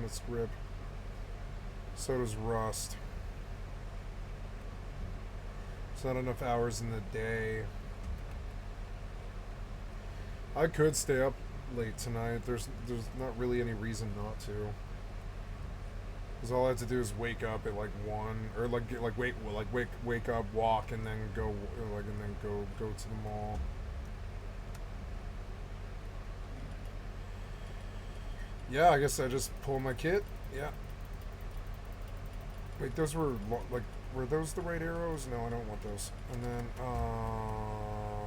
its grip. So does rust. It's not enough hours in the day. I could stay up late tonight. There's not really any reason not to. Because all I have to do is wake up at like 1, or wake up, walk, and then go go to the mall. Yeah, I guess I just pull my kit. Yeah. Wait, those were were those the right arrows? No, I don't want those. And then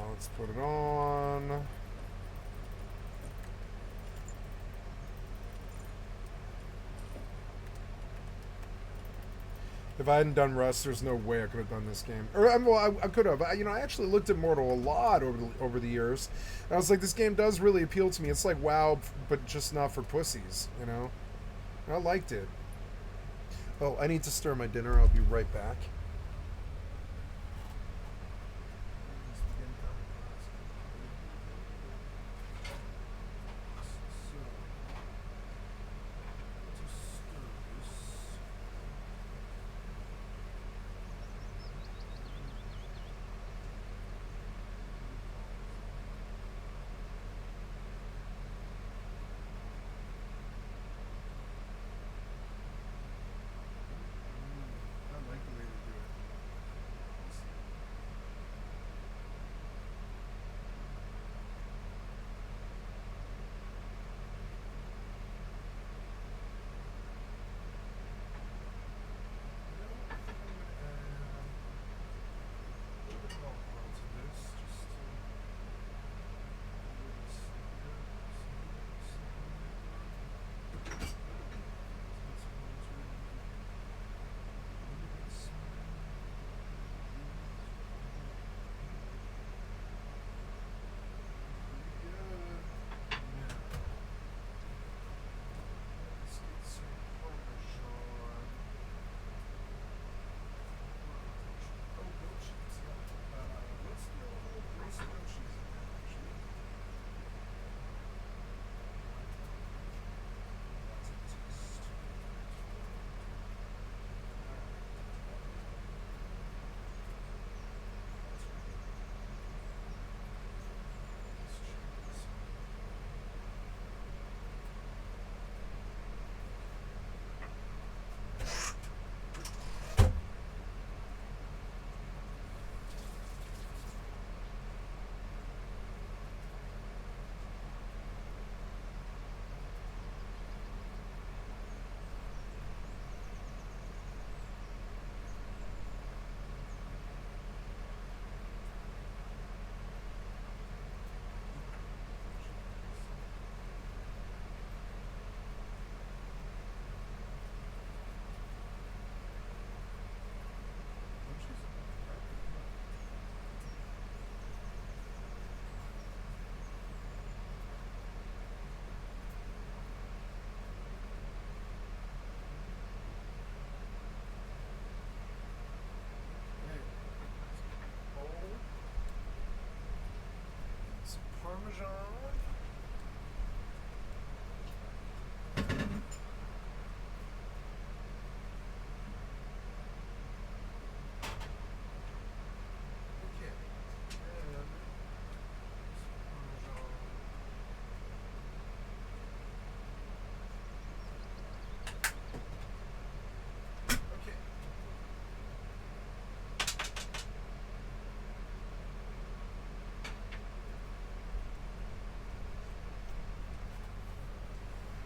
let's put it on. If I hadn't done Rust, there's no way I could have done this game. Or well, I could have. I actually looked at Mortal a lot over the years, and I was like, this game does really appeal to me. It's like WoW, but just not for pussies, you know. And I liked it. Oh, I need to stir my dinner. I'll be right back. Parmesan.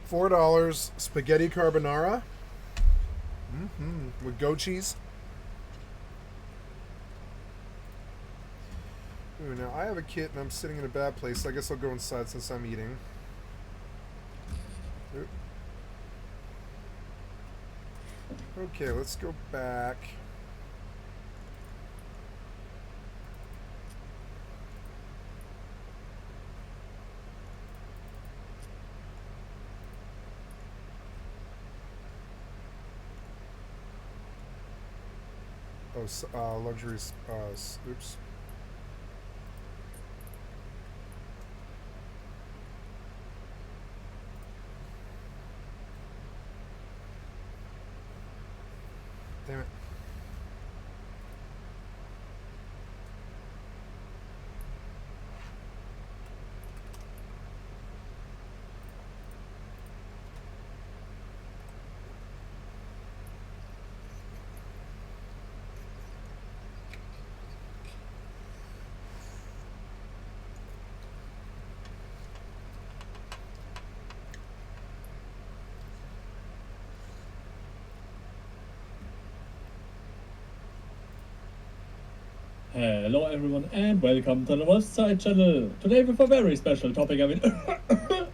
$4 spaghetti carbonara. With goat cheese. Ooh, now I have a kit and I'm sitting in a bad place, so I guess I'll go inside since I'm eating. Ooh. Okay, let's go back. Oh, luxuries. Oops. Damn it. Hello everyone and welcome to the Wolf Side channel. Today with a very special topic, I mean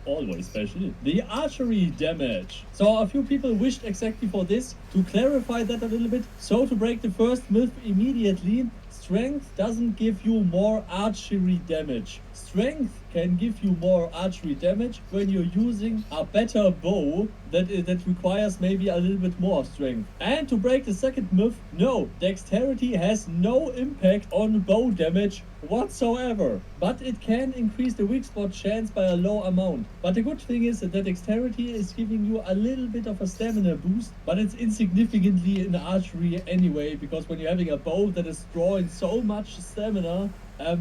always special, the archery damage. So a few people wished exactly for this, to clarify that a little bit. So to break the first myth immediately, strength doesn't give you more archery damage. Strength can give you more archery damage when you're using a better bow that requires maybe a little bit more strength. And to break the second myth, no, dexterity has no impact on bow damage whatsoever, but it can increase the weak spot chance by a low amount. But the good thing is that dexterity is giving you a little bit of a stamina boost, but it's insignificantly in archery anyway, because when you're having a bow that is drawing so much stamina,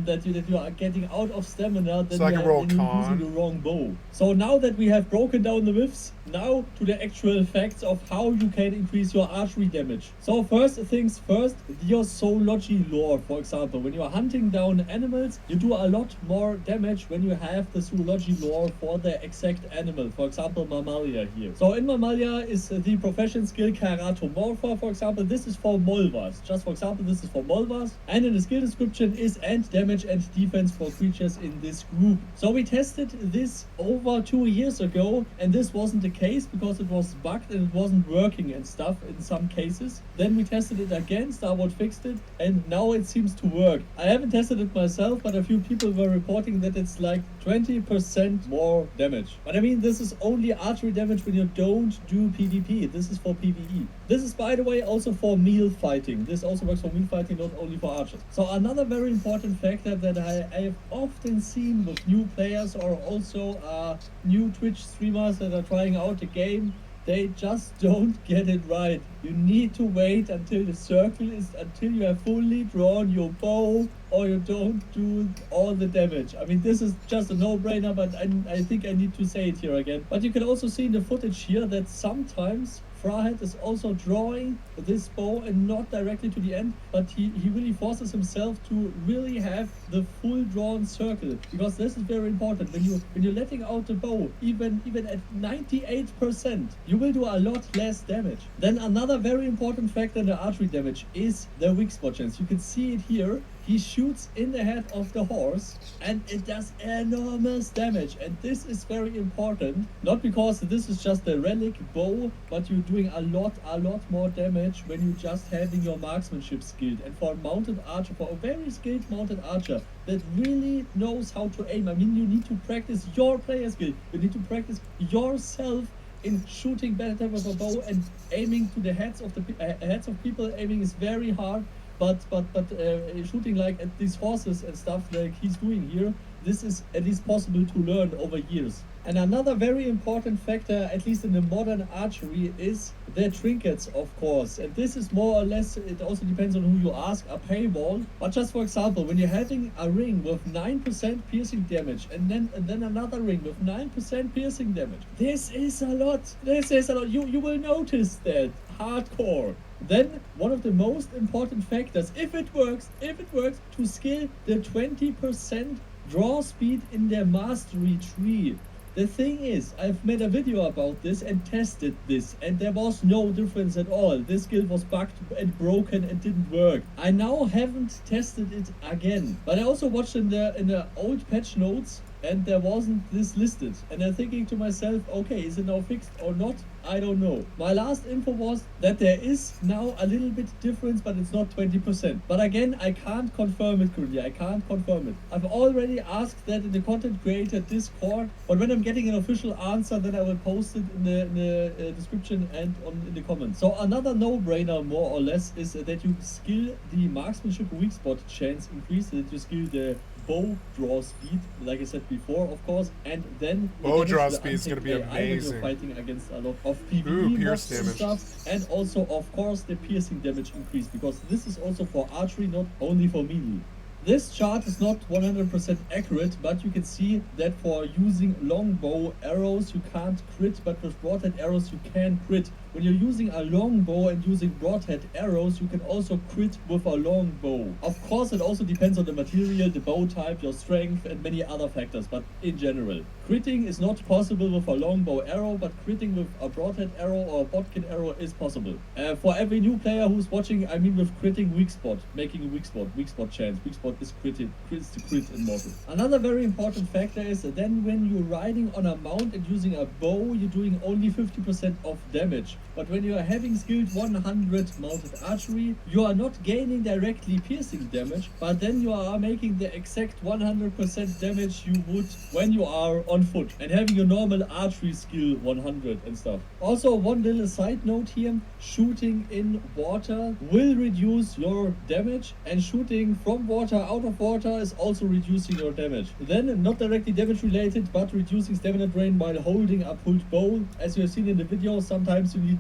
that you are getting out of stamina, then So I can roll you're con. using the wrong bow. So now that we have broken down the myths, now to the actual facts of how you can increase your archery damage. So first things first, your zoology lore, for example. When you are hunting down animals, you do a lot more damage when you have the zoology lore for the exact animal. For example, mammalia here. So in mammalia is the profession skill Keratomorpha, for example. This is for molvas. Just for example, this is for molvas. And in the skill description is and damage and defense for creatures in this group. So we tested this over 2 years ago, and this wasn't the case because it was bugged and it wasn't working and stuff in some cases. Then we tested it again, Starboard fixed it, and now it seems to work. I haven't tested it myself, but a few people were reporting that it's like 20% more damage. But I mean, this is only archery damage when you don't do PvP. This is for PvE. This is, by the way, also for meal fighting. This also works for meal fighting, not only for archers. So another very important factor that I have often seen with new players or also new Twitch streamers that are trying out the game, they just don't get it right. You need to wait until the circle is, until you have fully drawn your bow, or you don't do all the damage. I mean, this is just a no-brainer, but I think I need to say it here again. But you can also see in the footage here that sometimes Frahead is also drawing this bow and not directly to the end, but he really forces himself to really have the full drawn circle, because this is very important. When you're letting out the bow, even at 98%, you will do a lot less damage. Then another very important factor in the archery damage is the weak spot chance. You can see it here. He shoots in the head of the horse and it does enormous damage, and this is very important, not because this is just a relic bow, but you're doing a lot more damage when you just having your marksmanship skilled. And for a mounted archer, for a very skilled mounted archer that really knows how to aim, I mean, you need to practice your player skill, you need to practice yourself in shooting better with a bow and aiming to the heads of people. Aiming is very hard. But shooting like at these horses and stuff like he's doing here, this is at least possible to learn over years. And another very important factor, at least in the modern archery, is the trinkets, of course. And this is more or less, it also depends on who you ask, a paywall. But just for example, when you're having a ring with 9% piercing damage and then another ring with 9% piercing damage, this is a lot. This is a lot. You will notice that hardcore. Then one of the most important factors, if it works, to skill the 20% draw speed in their mastery tree. The thing is, I've made a video about this and tested this, and there was no difference at all. This skill was bugged and broken and didn't work. I now haven't tested it again, but I also watched in the old patch notes, and there wasn't this listed. And I'm thinking to myself, okay, is it now fixed or not? I don't know. My last info was that there is now a little bit difference, but it's not 20%. But again, I can't confirm it currently. I can't confirm it. I've already asked that in the content creator Discord, but when I'm getting an official answer, then I will post it in the description and in the comments. So another no-brainer, more or less, is that you skill the marksmanship weak spot chance increase, that you skill the bow draw speed, like I said before, of course, and then bow draw speed is going to be AI when amazing. you're fighting against a lot of PvE Ooh, pierce mobs and damage. stuff, and also, of course, the piercing damage increase, because this is also for archery, not only for melee. This chart is not 100% accurate, but you can see that for using longbow arrows you can't crit, but with broadhead arrows you can crit. When you're using a longbow and using broadhead arrows, you can also crit with a longbow. Of course, it also depends on the material, the bow type, your strength, and many other factors, but in general. Critting is not possible with a longbow arrow, but critting with a broadhead arrow or a bodkin arrow is possible. For every new player who's watching, I mean with critting weak spot, making a weak spot chance. Weak spot is critted, crits to crit in Mortal. Another very important factor is then when you're riding on a mount and using a bow, you're doing only 50% of damage. But when you are having skilled 100 mounted archery, you are not gaining directly piercing damage, but then you are making the exact 100% damage you would when you are on foot and having your normal archery skill 100 and stuff. Also, one little side note here, shooting in water will reduce your damage, and shooting from water out of water is also reducing your damage. Then, not directly damage related, but reducing stamina drain while holding a pulled bow. As you have seen in the video, sometimes you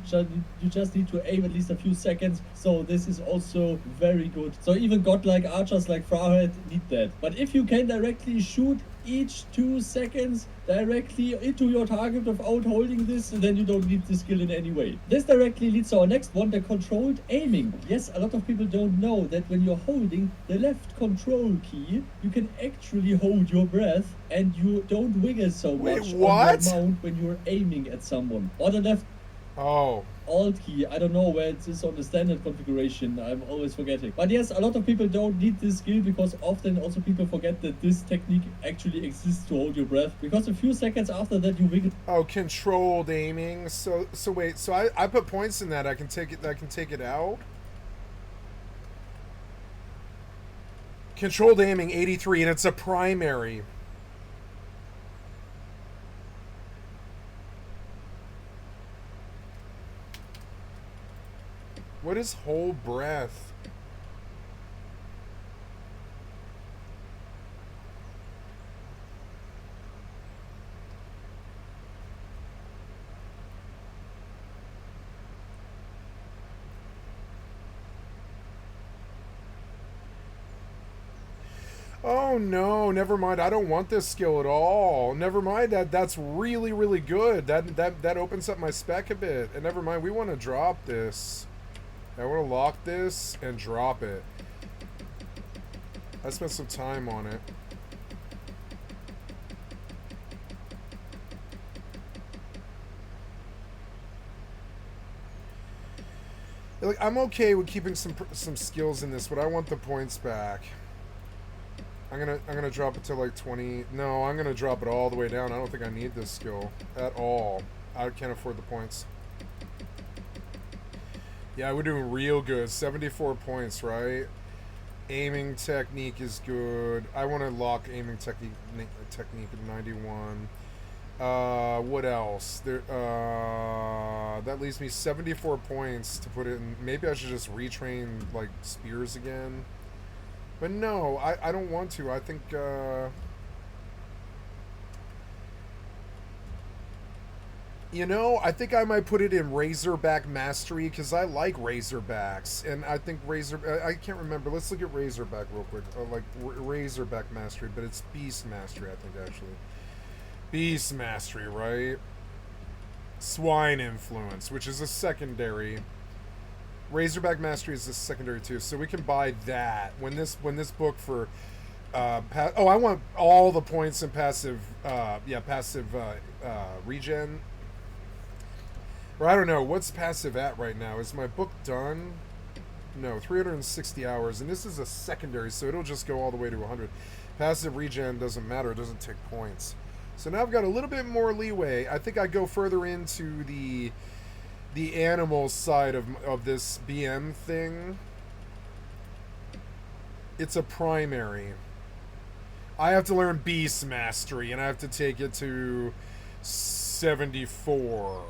just need to aim at least a few seconds, so this is also very good. So even godlike archers like Frahead need that. But if you can directly shoot each 2 seconds directly into your target without holding this, then you don't need this skill in any way. This directly leads to our next one, the controlled aiming. Yes, a lot of people don't know that when you're holding the left control key, you can actually hold your breath and you don't wiggle so much on your mount when you're aiming at someone. Or the left Alt key, I don't know where it is on the standard configuration, I'm always forgetting. But yes, a lot of people don't need this skill because often also people forget that this technique actually exists to hold your breath, because a few seconds after that you wiggle. Oh, controlled aiming. So wait, so I put points in that. I can take it out. Controlled aiming 83, and it's a primary. What is whole breath? Oh no, never mind. I don't want this skill at all. Never mind. That's really, really good. That opens up my spec a bit. And never mind, we want to drop this. I want to lock this and drop it. I spent some time on it. Like, I'm okay with keeping some skills in this, but I want the points back. I'm gonna drop it to like 20. No, I'm gonna drop it all the way down. I don't think I need this skill at all. I can't afford the points. Yeah, we're doing real good. 74 points, right? Aiming technique is good. I want to lock aiming technique at 91. What else? That leaves me 74 points to put in. Maybe I should just retrain like spears again. But no, I don't want to. I think you know, I think I might put it in Razorback Mastery because I like Razorbacks, and I think I can't remember. Let's look at Razorback real quick. Like Razorback Mastery, but it's Beast Mastery, I think, actually. Beast Mastery, right? Swine Influence, which is a secondary. Razorback Mastery is a secondary too, so we can buy that when this book for. I want all the points in passive. Passive regen. Or I don't know, what's passive at right now? Is my book done? No, 360 hours, and this is a secondary, so it'll just go all the way to 100. Passive regen doesn't matter, it doesn't take points. So now I've got a little bit more leeway. I think I go further into the animal side of this BM thing. It's a primary. I have to learn Beast Mastery, and I have to take it to 74.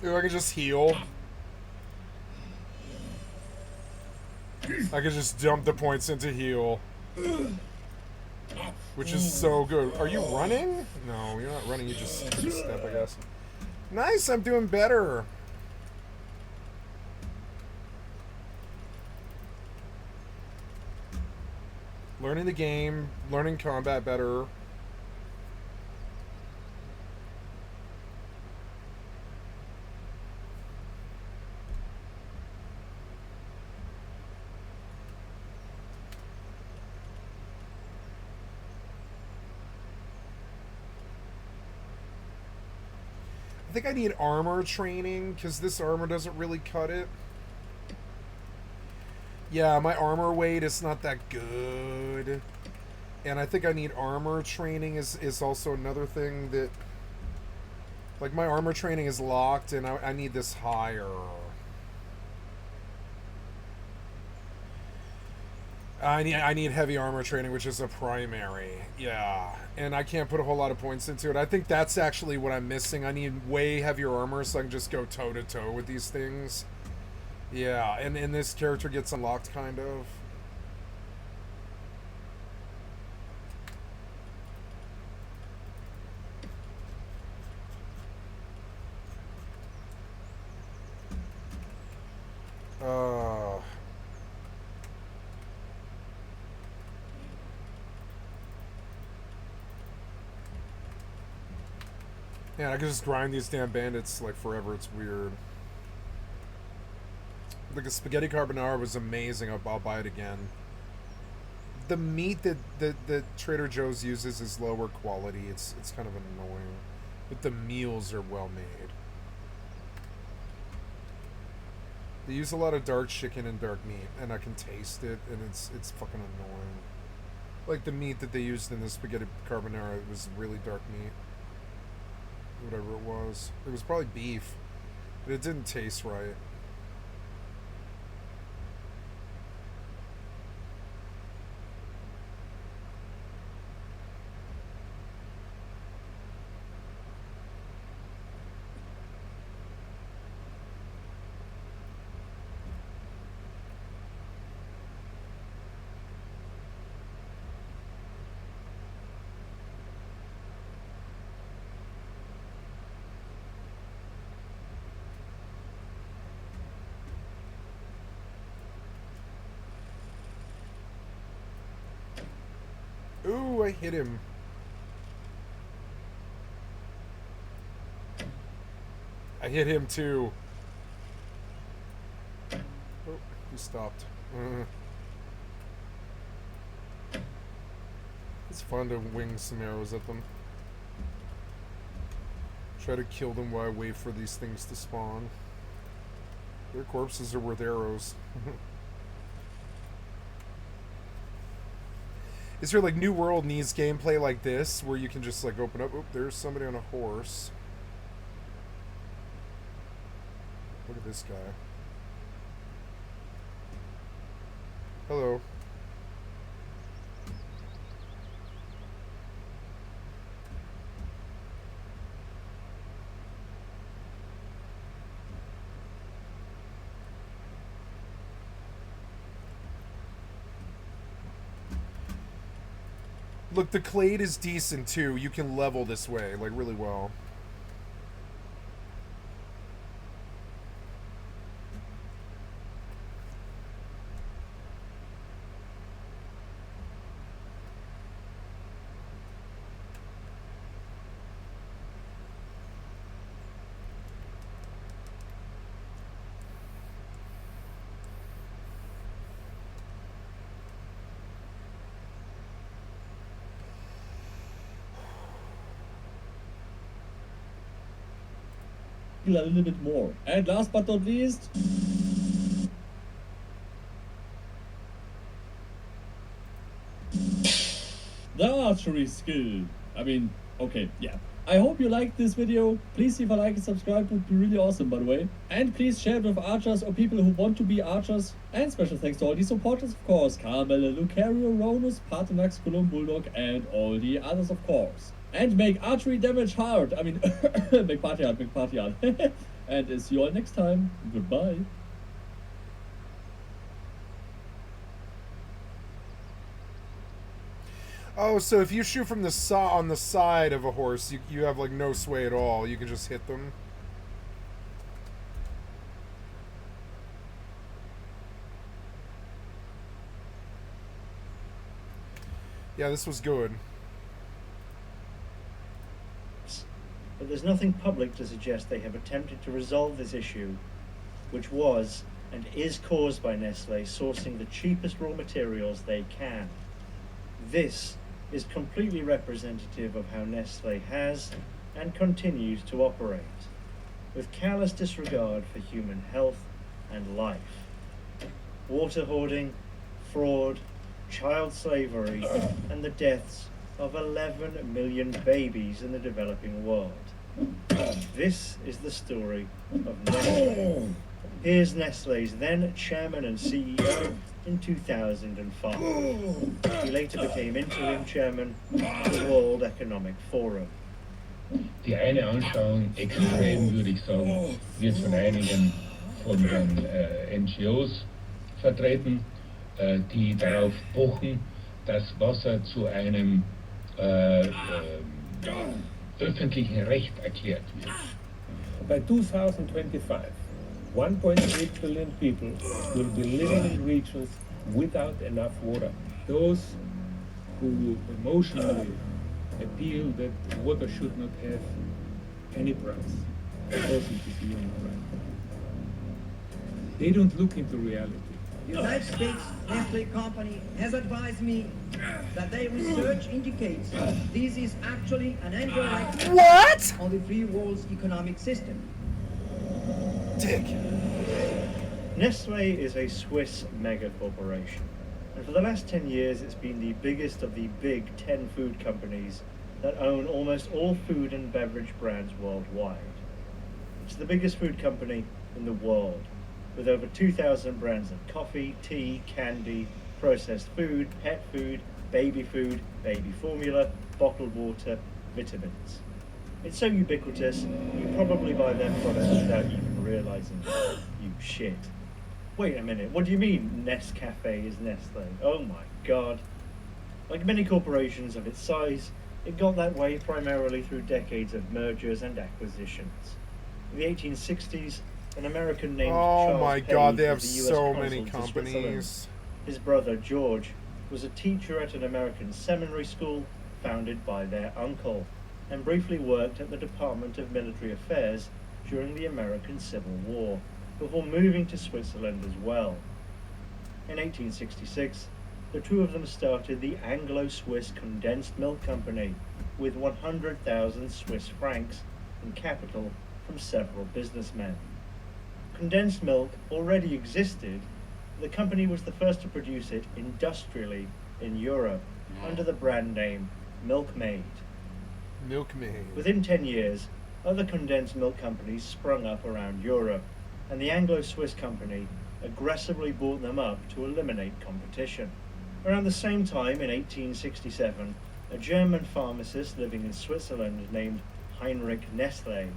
Ooh, I can just heal. I can just dump the points into heal. Which is so good. Are you running? No, you're not running. You just step, I guess. Nice, I'm doing better. Learning the game, learning combat better. I think I need armor training, because this armor doesn't really cut it. Yeah, my armor weight is not that good. And I think I need armor training is also another thing that... Like, my armor training is locked, and I need this higher. I need heavy armor training, which is a primary. Yeah. And I can't put a whole lot of points into it. I think that's actually what I'm missing. I need way heavier armor so I can just go toe-to-toe with these things. Yeah, and this character gets unlocked, kind of. Yeah, I can just grind these damn bandits like forever. It's weird. Like, a spaghetti carbonara was amazing. I'll buy it again. The meat that Trader Joe's uses is lower quality. It's kind of annoying. But the meals are well made. They use a lot of dark chicken and dark meat, and I can taste it, and it's fucking annoying. Like, the meat that they used in the spaghetti carbonara, it was really dark meat. Whatever it was. It was probably beef, but it didn't taste right. Ooh, I hit him. I hit him too. Oh, he stopped. It's fun to wing some arrows at them. Try to kill them while I wait for these things to spawn. Their corpses are worth arrows. Is there, like, New World needs gameplay like this, where you can just, like, open up... Oop, there's somebody on a horse. Look at this guy. Hello. Look, the clade is decent, too. You can level this way, like, really well. a little bit more. And last but not least, the archery skill. I mean, okay, yeah. I hope you liked this video. Please leave a like and subscribe, would be really awesome, by the way. And please share it with archers or people who want to be archers. And special thanks to all the supporters, of course. Carmel, Lucario, Ronus, Paternax, Colum, Bulldog, and all the others, of course. And make archery damage hard. I mean, make party hard, make party hard. And see you all next time. Goodbye. Oh, so if you shoot from the on the side of a horse, you have like no sway at all. You can just hit them. Yeah, this was good. But there's nothing public to suggest they have attempted to resolve this issue, which was and is caused by Nestle sourcing the cheapest raw materials they can. This is completely representative of how Nestle has and continues to operate, with callous disregard for human health and life. Water hoarding, fraud, child slavery, and the deaths of 11 million babies in the developing world. This is the story of Nestle. Here's Nestle's then chairman and CEO in 2005. He later became interim chairman of the World Economic Forum. Die eine Anschauung, extrem würde ich sagen, wird von einigen von den NGOs vertreten, die darauf pochen, dass Wasser zu einem öffentlichen Recht erklärt wird. By 2025, 1.8 billion people will be living in regions without enough water. Those who emotionally appeal that water should not have any price, because it is human right. They don't look into reality. The United States Nestle company has advised me that their research indicates this is actually an indirect What? on the free world's economic system. Dick. Nestle is a Swiss mega corporation, and for the last 10 years it's been the biggest of the big 10 food companies that own almost all food and beverage brands worldwide. It's the biggest food company in the world, with over 2,000 brands of coffee, tea, candy, processed food, pet food, baby formula, bottled water, vitamins. It's so ubiquitous, you probably buy their products without even realizing it. You shit. Wait a minute, what do you mean Nescafe is Nestle? Oh my god. Like many corporations of its size, it got that way primarily through decades of mergers and acquisitions. In the 1860s, an American named Charles my Page God, they was have the US so consul many to companies. Switzerland. His brother George was a teacher at an American seminary school founded by their uncle, and briefly worked at the Department of Military Affairs during the American Civil War, before moving to Switzerland as well. In 1866, the two of them started the Anglo-Swiss Condensed Milk Company, with 100,000 Swiss francs in capital from several businessmen. Condensed milk already existed. The company was the first to produce it industrially in Europe under the brand name Milkmaid. Milkmaid. Within 10 years, other condensed milk companies sprung up around Europe, and the Anglo-Swiss company aggressively bought them up to eliminate competition. Around the same time, in 1867, a German pharmacist living in Switzerland named Heinrich Nestle,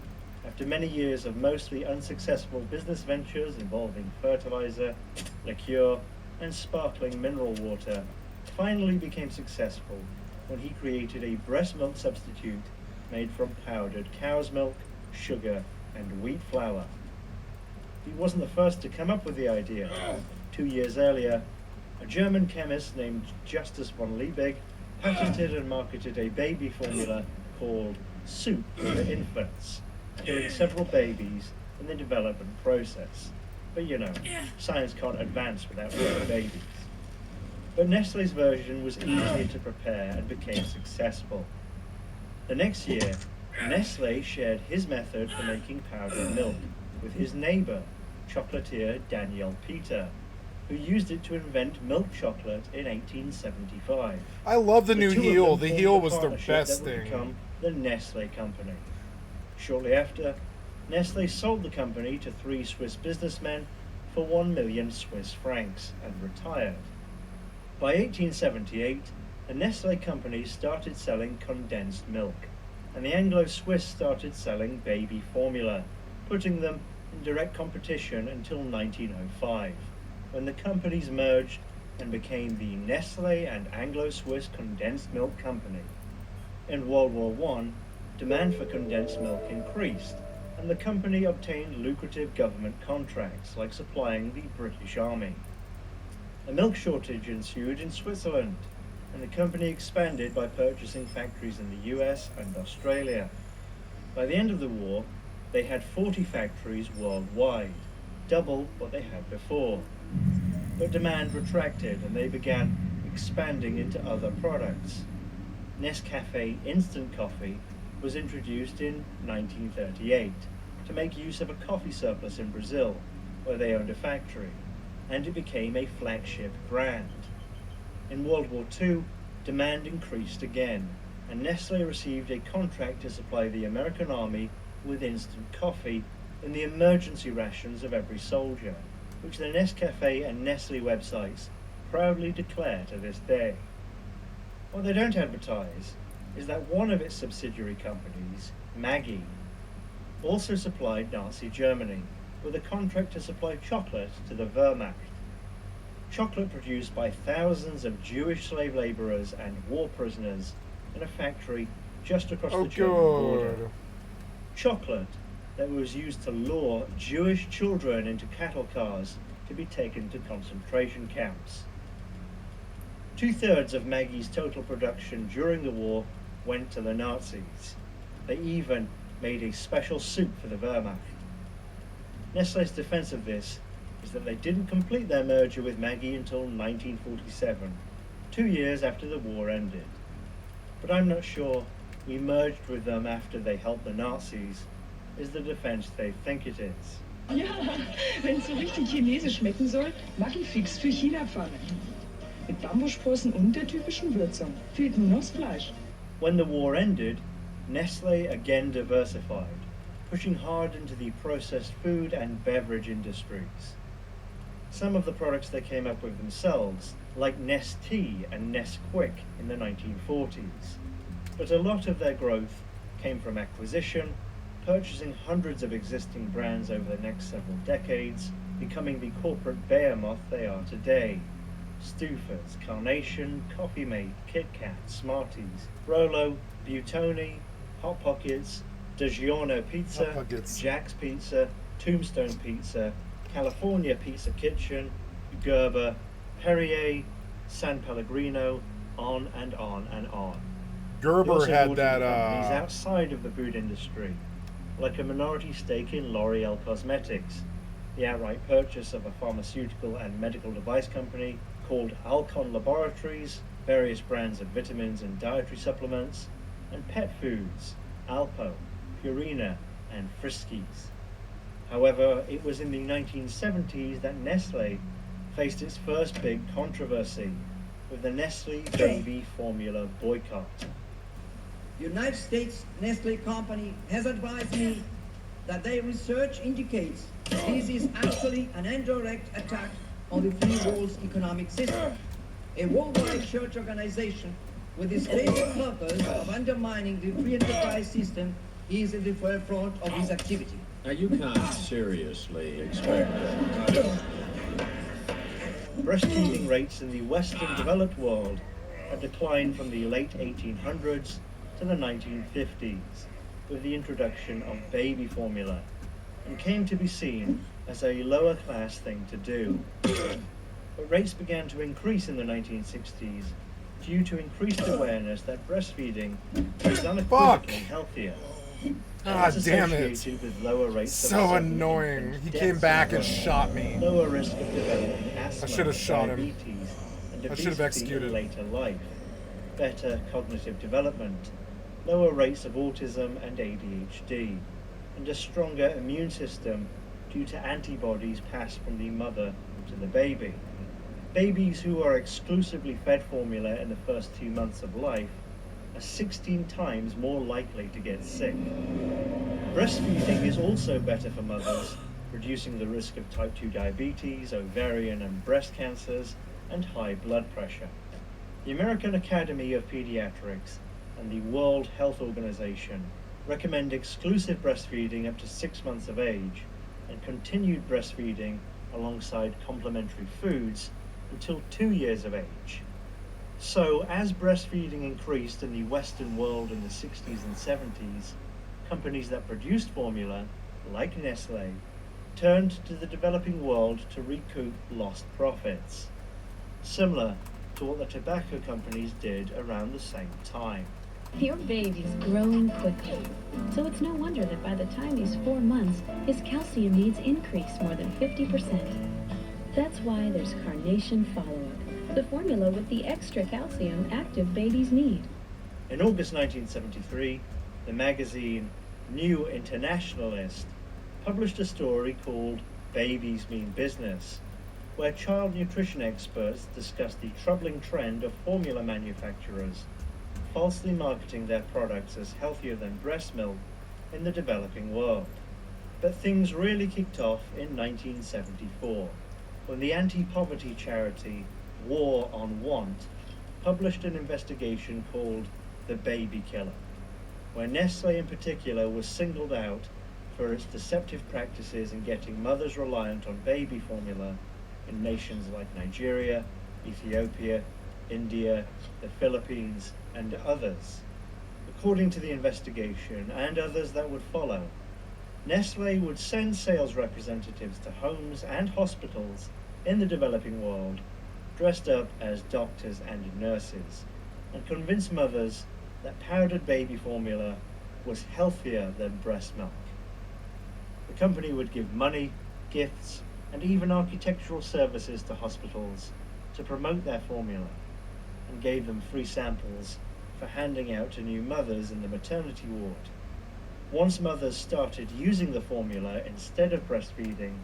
after many years of mostly unsuccessful business ventures involving fertilizer, liqueur, and sparkling mineral water, finally became successful when he created a breast milk substitute made from powdered cow's milk, sugar, and wheat flour. He wasn't the first to come up with the idea. 2 years earlier, a German chemist named Justus von Liebig patented and marketed a baby formula called Soup for Infants, killing several babies in the development process. But you know, science can't advance without killing babies. But Nestle's version was easier to prepare and became successful. The next year, Nestle shared his method for making powdered milk with his neighbor, chocolatier Daniel Peter, who used it to invent milk chocolate in 1875. I love the new two of heel. them The formed heel a was the partnership best that would thing. become the Nestle Company. Shortly after, Nestle sold the company to 3 Swiss businessmen for 1 million Swiss francs and retired. By 1878, the Nestle Company started selling condensed milk, and the Anglo-Swiss started selling baby formula, putting them in direct competition until 1905, when the companies merged and became the Nestle and Anglo-Swiss Condensed Milk Company. In World War I, demand for condensed milk increased, and the company obtained lucrative government contracts like supplying the British Army. A milk shortage ensued in Switzerland, and the company expanded by purchasing factories in the US and Australia. By the end of the war, they had 40 factories worldwide, double what they had before. But demand retracted and they began expanding into other products. Nescafé instant coffee was introduced in 1938 to make use of a coffee surplus in Brazil, where they owned a factory, and it became a flagship brand. In World War II, demand increased again, and Nestle received a contract to supply the American Army with instant coffee in the emergency rations of every soldier, which the Nescafé and Nestle websites proudly declare to this day. What they don't advertise is that one of its subsidiary companies, Maggi, also supplied Nazi Germany with a contract to supply chocolate to the Wehrmacht. Chocolate produced by thousands of Jewish slave laborers and war prisoners in a factory just across the German border. Chocolate that was used to lure Jewish children into cattle cars to be taken to concentration camps. 2/3 of Maggi's total production during the war went to the Nazis. They even made a special soup for the Wehrmacht. Nestle's defense of this is that they didn't complete their merger with Maggi until 1947, 2 years after the war ended. But I'm not sure we merged with them after they helped the Nazis is the defense they think it is. Ja, wenn es so richtig chinesisch schmecken soll, Maggi fix für China-Pfanne. Mit Bambussprossen und der typischen Würzung. Fehlt nur noch das Fleisch. When the war ended, Nestle again diversified, pushing hard into the processed food and beverage industries. Some of the products they came up with themselves, like Nestea and Nesquik in the 1940s. But a lot of their growth came from acquisition, purchasing hundreds of existing brands over the next several decades, becoming the corporate behemoth they are today. Stouffer's, Carnation, Coffee Mate, Kit Kat, Smarties, Rolo, Buitoni, Hot Pockets, DiGiorno Pizza, Jack's Pizza, Tombstone Pizza, California Pizza Kitchen, Gerber, Perrier, San Pellegrino, on and on and on. Gerber had that companies outside of the food industry, like a minority stake in L'Oreal Cosmetics, the outright purchase of a pharmaceutical and medical device company called Alcon Laboratories, various brands of vitamins and dietary supplements, and pet foods, Alpo, Purina, and Friskies. However, it was in the 1970s that Nestle faced its first big controversy with the Nestle baby formula boycott. The United States Nestle Company has advised me that their research indicates this is actually an indirect attack on the free world's economic system, a worldwide church organization with the stated purpose of undermining the free enterprise system is in the forefront of his activity. Now you can't seriously expect that. Breastfeeding rates in the Western developed world have declined from the late 1800s to the 1950s with the introduction of baby formula, and came to be seen as a lower class thing to do. But rates began to increase in the 1960s due to increased awareness that breastfeeding is unequivocally healthier. God damn it. Associated with lower rates So of annoying. infant He deaths came back and in shot me. lower risk of developing asthma, I should have shot him. diabetes, and I should have obesity executed. in later life, better cognitive development, lower rates of autism and ADHD, and a stronger immune system due to antibodies passed from the mother to the baby. Babies who are exclusively fed formula in the first 2 months of life are 16 times more likely to get sick. Breastfeeding is also better for mothers, reducing the risk of type 2 diabetes, ovarian and breast cancers, and high blood pressure. The American Academy of Pediatrics and the World Health Organization recommend exclusive breastfeeding up to 6 months of age and continued breastfeeding alongside complementary foods until 2 years of age. So, as breastfeeding increased in the Western world in the 60s and 70s, companies that produced formula, like Nestle, turned to the developing world to recoup lost profits, similar to what the tobacco companies did around the same time. Your baby's growing quickly, so it's no wonder that by the time he's 4 months, his calcium needs increase more than 50%. That's why there's Carnation Follow-Up, the formula with the extra calcium active babies need. In August 1973, the magazine New Internationalist published a story called Babies Mean Business, where child nutrition experts discussed the troubling trend of formula manufacturers falsely marketing their products as healthier than breast milk in the developing world. But things really kicked off in 1974, when the anti-poverty charity War on Want published an investigation called The Baby Killer, where Nestle in particular was singled out for its deceptive practices in getting mothers reliant on baby formula in nations like Nigeria, Ethiopia, India, the Philippines, and others. According to the investigation, and others that would follow, Nestle would send sales representatives to homes and hospitals in the developing world dressed up as doctors and nurses, and convince mothers that powdered baby formula was healthier than breast milk. The company would give money, gifts, and even architectural services to hospitals to promote their formula, and gave them free samples for handing out to new mothers in the maternity ward. Once mothers started using the formula instead of breastfeeding,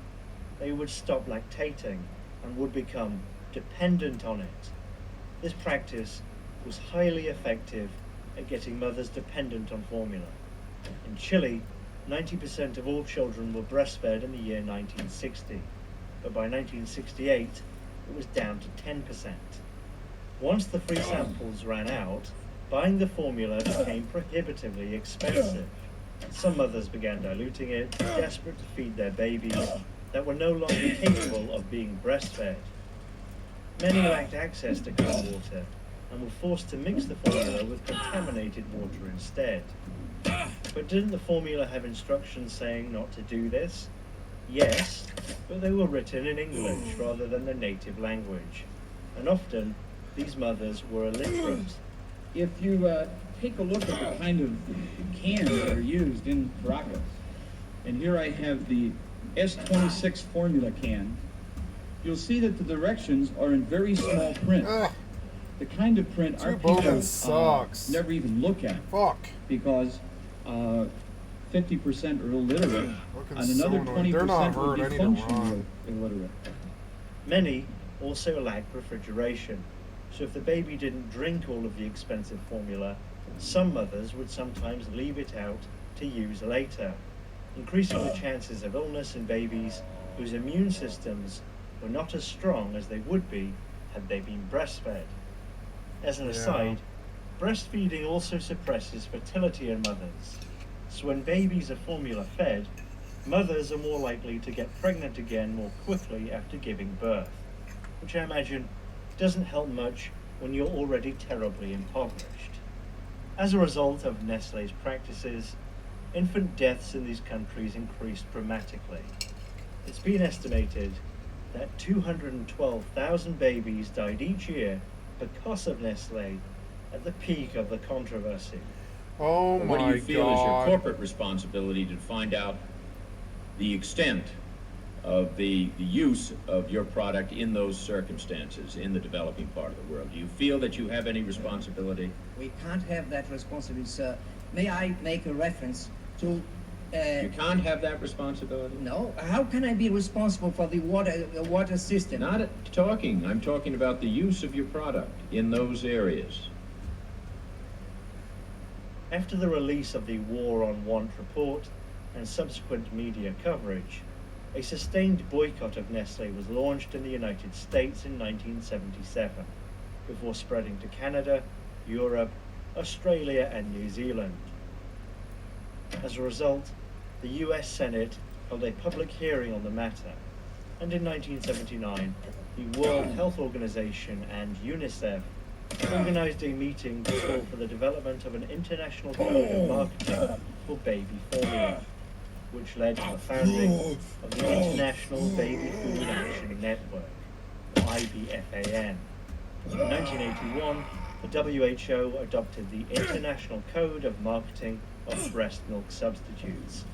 they would stop lactating and would become dependent on it. This practice was highly effective at getting mothers dependent on formula. In Chile, 90% of all children were breastfed in the year 1960, but by 1968 it was down to 10%. Once the free samples ran out, buying the formula became prohibitively expensive. Some mothers began diluting it, desperate to feed their babies that were no longer capable of being breastfed. Many lacked access to clean water and were forced to mix the formula with contaminated water instead. But didn't the formula have instructions saying not to do this? Yes, but they were written in English rather than the native language, and often these mothers were illiterate. If you take a look at the kind of cans that are used in Caracas, and here I have the S26 formula can, you'll see that the directions are in very small print. The kind of print our people never even look at. Because 50% are illiterate, and another 20% will be functionally illiterate. Many also lack refrigeration, so if the baby didn't drink all of the expensive formula, some mothers would sometimes leave it out to use later, increasing the chances of illness in babies whose immune systems were not as strong as they would be had they been breastfed. As an aside, breastfeeding also suppresses fertility in mothers, so when babies are formula fed, mothers are more likely to get pregnant again more quickly after giving birth, which I imagine doesn't help much when you're already terribly impoverished. As a result of Nestle's practices, infant deaths in these countries increased dramatically. It's been estimated that 212,000 babies died each year because of Nestle at the peak of the controversy. Oh my God. What do you feel is your corporate responsibility to find out the extent of the use of your product in those circumstances in the developing part of the world? Do you feel that you have any responsibility? We can't have that responsibility, sir. May I make a reference to... You can't have that responsibility? No. How can I be responsible for the water system? Not talking. I'm talking about the use of your product in those areas. After the release of the War on Want report and subsequent media coverage, a sustained boycott of Nestlé was launched in the United States in 1977, before spreading to Canada, Europe, Australia and New Zealand. As a result, the US Senate held a public hearing on the matter, and in 1979, the World Health Organization and UNICEF organized a meeting to call for the development of an international code of marketing for baby formula, which led to the founding of the International Baby Food Action Network, or IBFAN. In 1981, the WHO adopted the International Code of Marketing of Breast Milk Substitutes,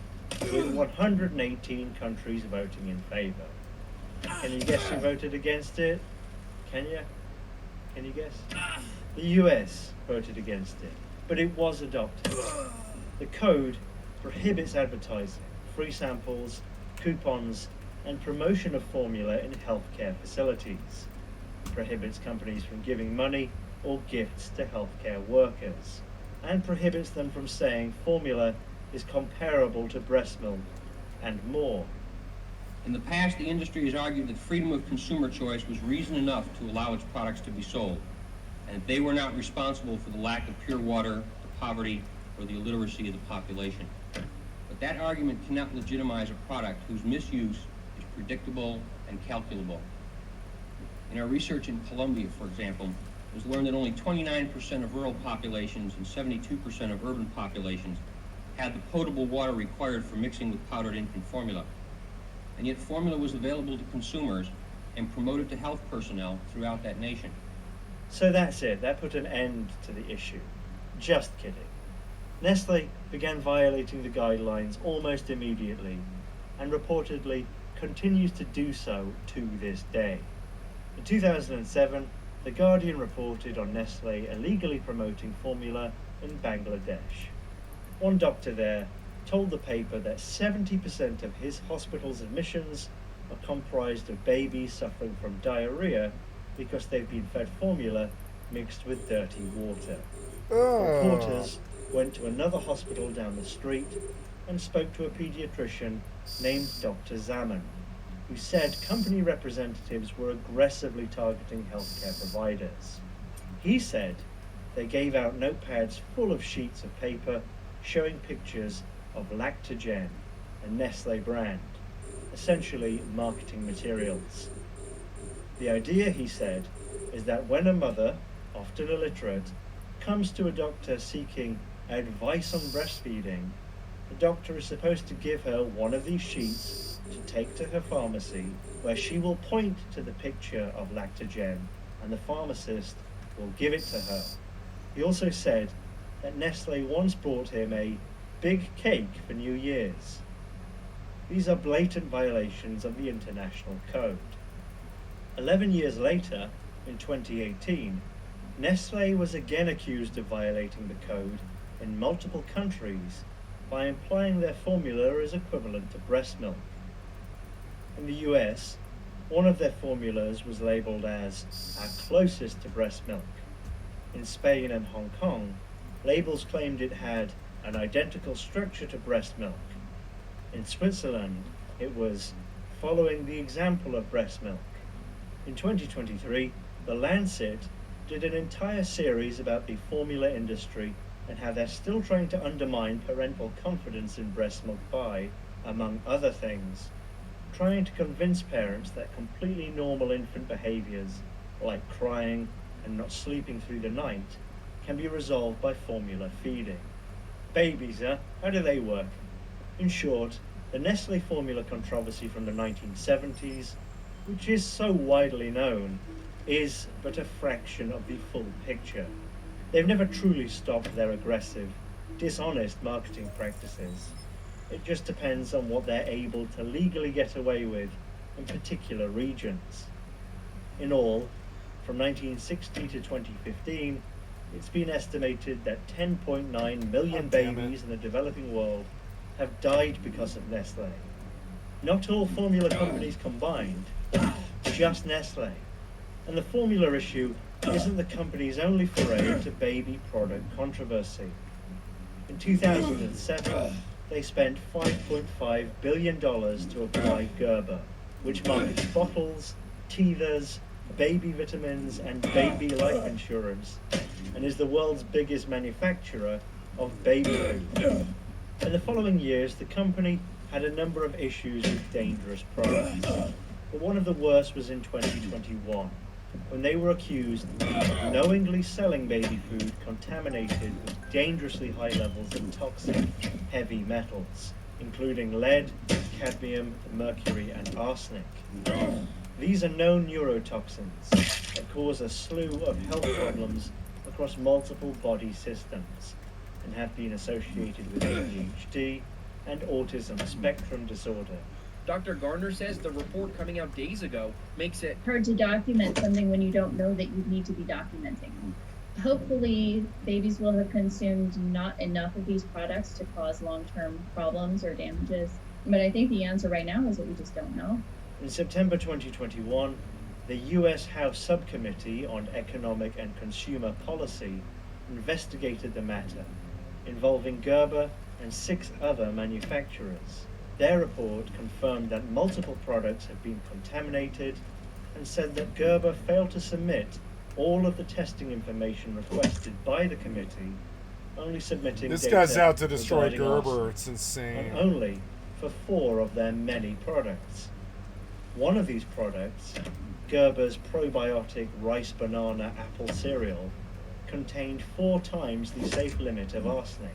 with 118 countries voting in favor. Can you guess who voted against it? Can you? Can you guess? The US voted against it, but it was adopted. The code prohibits advertising, free samples, coupons, and promotion of formula in healthcare facilities. Prohibits companies from giving money or gifts to healthcare workers, and prohibits them from saying formula is comparable to breast milk, and more. In the past, the industry has argued that freedom of consumer choice was reason enough to allow its products to be sold, and that they were not responsible for the lack of pure water, the poverty, or the illiteracy of the population. But that argument cannot legitimize a product whose misuse is predictable and calculable. In our research in Colombia, for example, it was learned that only 29% of rural populations and 72% of urban populations had the potable water required for mixing with powdered infant formula. And yet formula was available to consumers and promoted to health personnel throughout that nation. So that's it. That put an end to the issue. Just kidding. Nestlé began violating the guidelines almost immediately, and reportedly continues to do so to this day. In 2007, The Guardian reported on Nestlé illegally promoting formula in Bangladesh. One doctor there told the paper that 70% of his hospital's admissions are comprised of babies suffering from diarrhea because they've been fed formula mixed with dirty water. Reporters went to another hospital down the street and spoke to a pediatrician named Dr. Zaman, who said company representatives were aggressively targeting healthcare providers. He said they gave out notepads full of sheets of paper showing pictures of Lactogen, a Nestlé brand, essentially marketing materials. The idea, he said, is that when a mother, often illiterate, comes to a doctor seeking advice on breastfeeding, the doctor is supposed to give her one of these sheets to take to her pharmacy, where she will point to the picture of Lactogen and the pharmacist will give it to her. He also said that Nestlé once brought him a big cake for New Year's. These are blatant violations of the international code. 11 years later, in 2018, Nestlé was again accused of violating the code in multiple countries by implying their formula is equivalent to breast milk. In the US, one of their formulas was labelled as our closest to breast milk. In Spain and Hong Kong, labels claimed it had an identical structure to breast milk. In Switzerland, it was following the example of breast milk. In 2023, The Lancet did an entire series about the formula industry and how they're still trying to undermine parental confidence in breast milk by, among other things, trying to convince parents that completely normal infant behaviours, like crying and not sleeping through the night, can be resolved by formula feeding. Babies, huh? How do they work? In short, the Nestlé formula controversy from the 1970s, which is so widely known, is but a fraction of the full picture. They've never truly stopped their aggressive, dishonest marketing practices. It just depends on what they're able to legally get away with in particular regions. In all, from 1960 to 2015, it's been estimated that 10.9 million babies in the developing world have died because of Nestle. Not all formula companies combined, just Nestle. And the formula issue isn't the company's only foray into baby product controversy. In 2007, they spent $5.5 billion to acquire Gerber, which markets bottles, teethers, baby vitamins, and baby life insurance, and is the world's biggest manufacturer of baby food. In the following years, the company had a number of issues with dangerous products, but one of the worst was in 2021, when they were accused of knowingly selling baby food contaminated with dangerously high levels of toxic heavy metals, including lead, cadmium, mercury, and arsenic. These are known neurotoxins that cause a slew of health problems across multiple body systems and have been associated with ADHD and autism spectrum disorder. Dr. Gardner says the report coming out days ago makes it hard to document something when you don't know that you need to be documenting. Hopefully, babies will have consumed not enough of these products to cause long-term problems or damages. But I think the answer right now is that we just don't know. In September 2021, the U.S. House Subcommittee on Economic and Consumer Policy investigated the matter, involving Gerber and 6 other manufacturers. Their report confirmed that multiple products had been contaminated and said that Gerber failed to submit all of the testing information requested by the committee, only submitting This data guy's out to destroy regarding Gerber. arsenic, It's insane. and only for 4 of their many products. One of these products, Gerber's probiotic rice banana apple cereal, contained 4 times the safe limit of arsenic.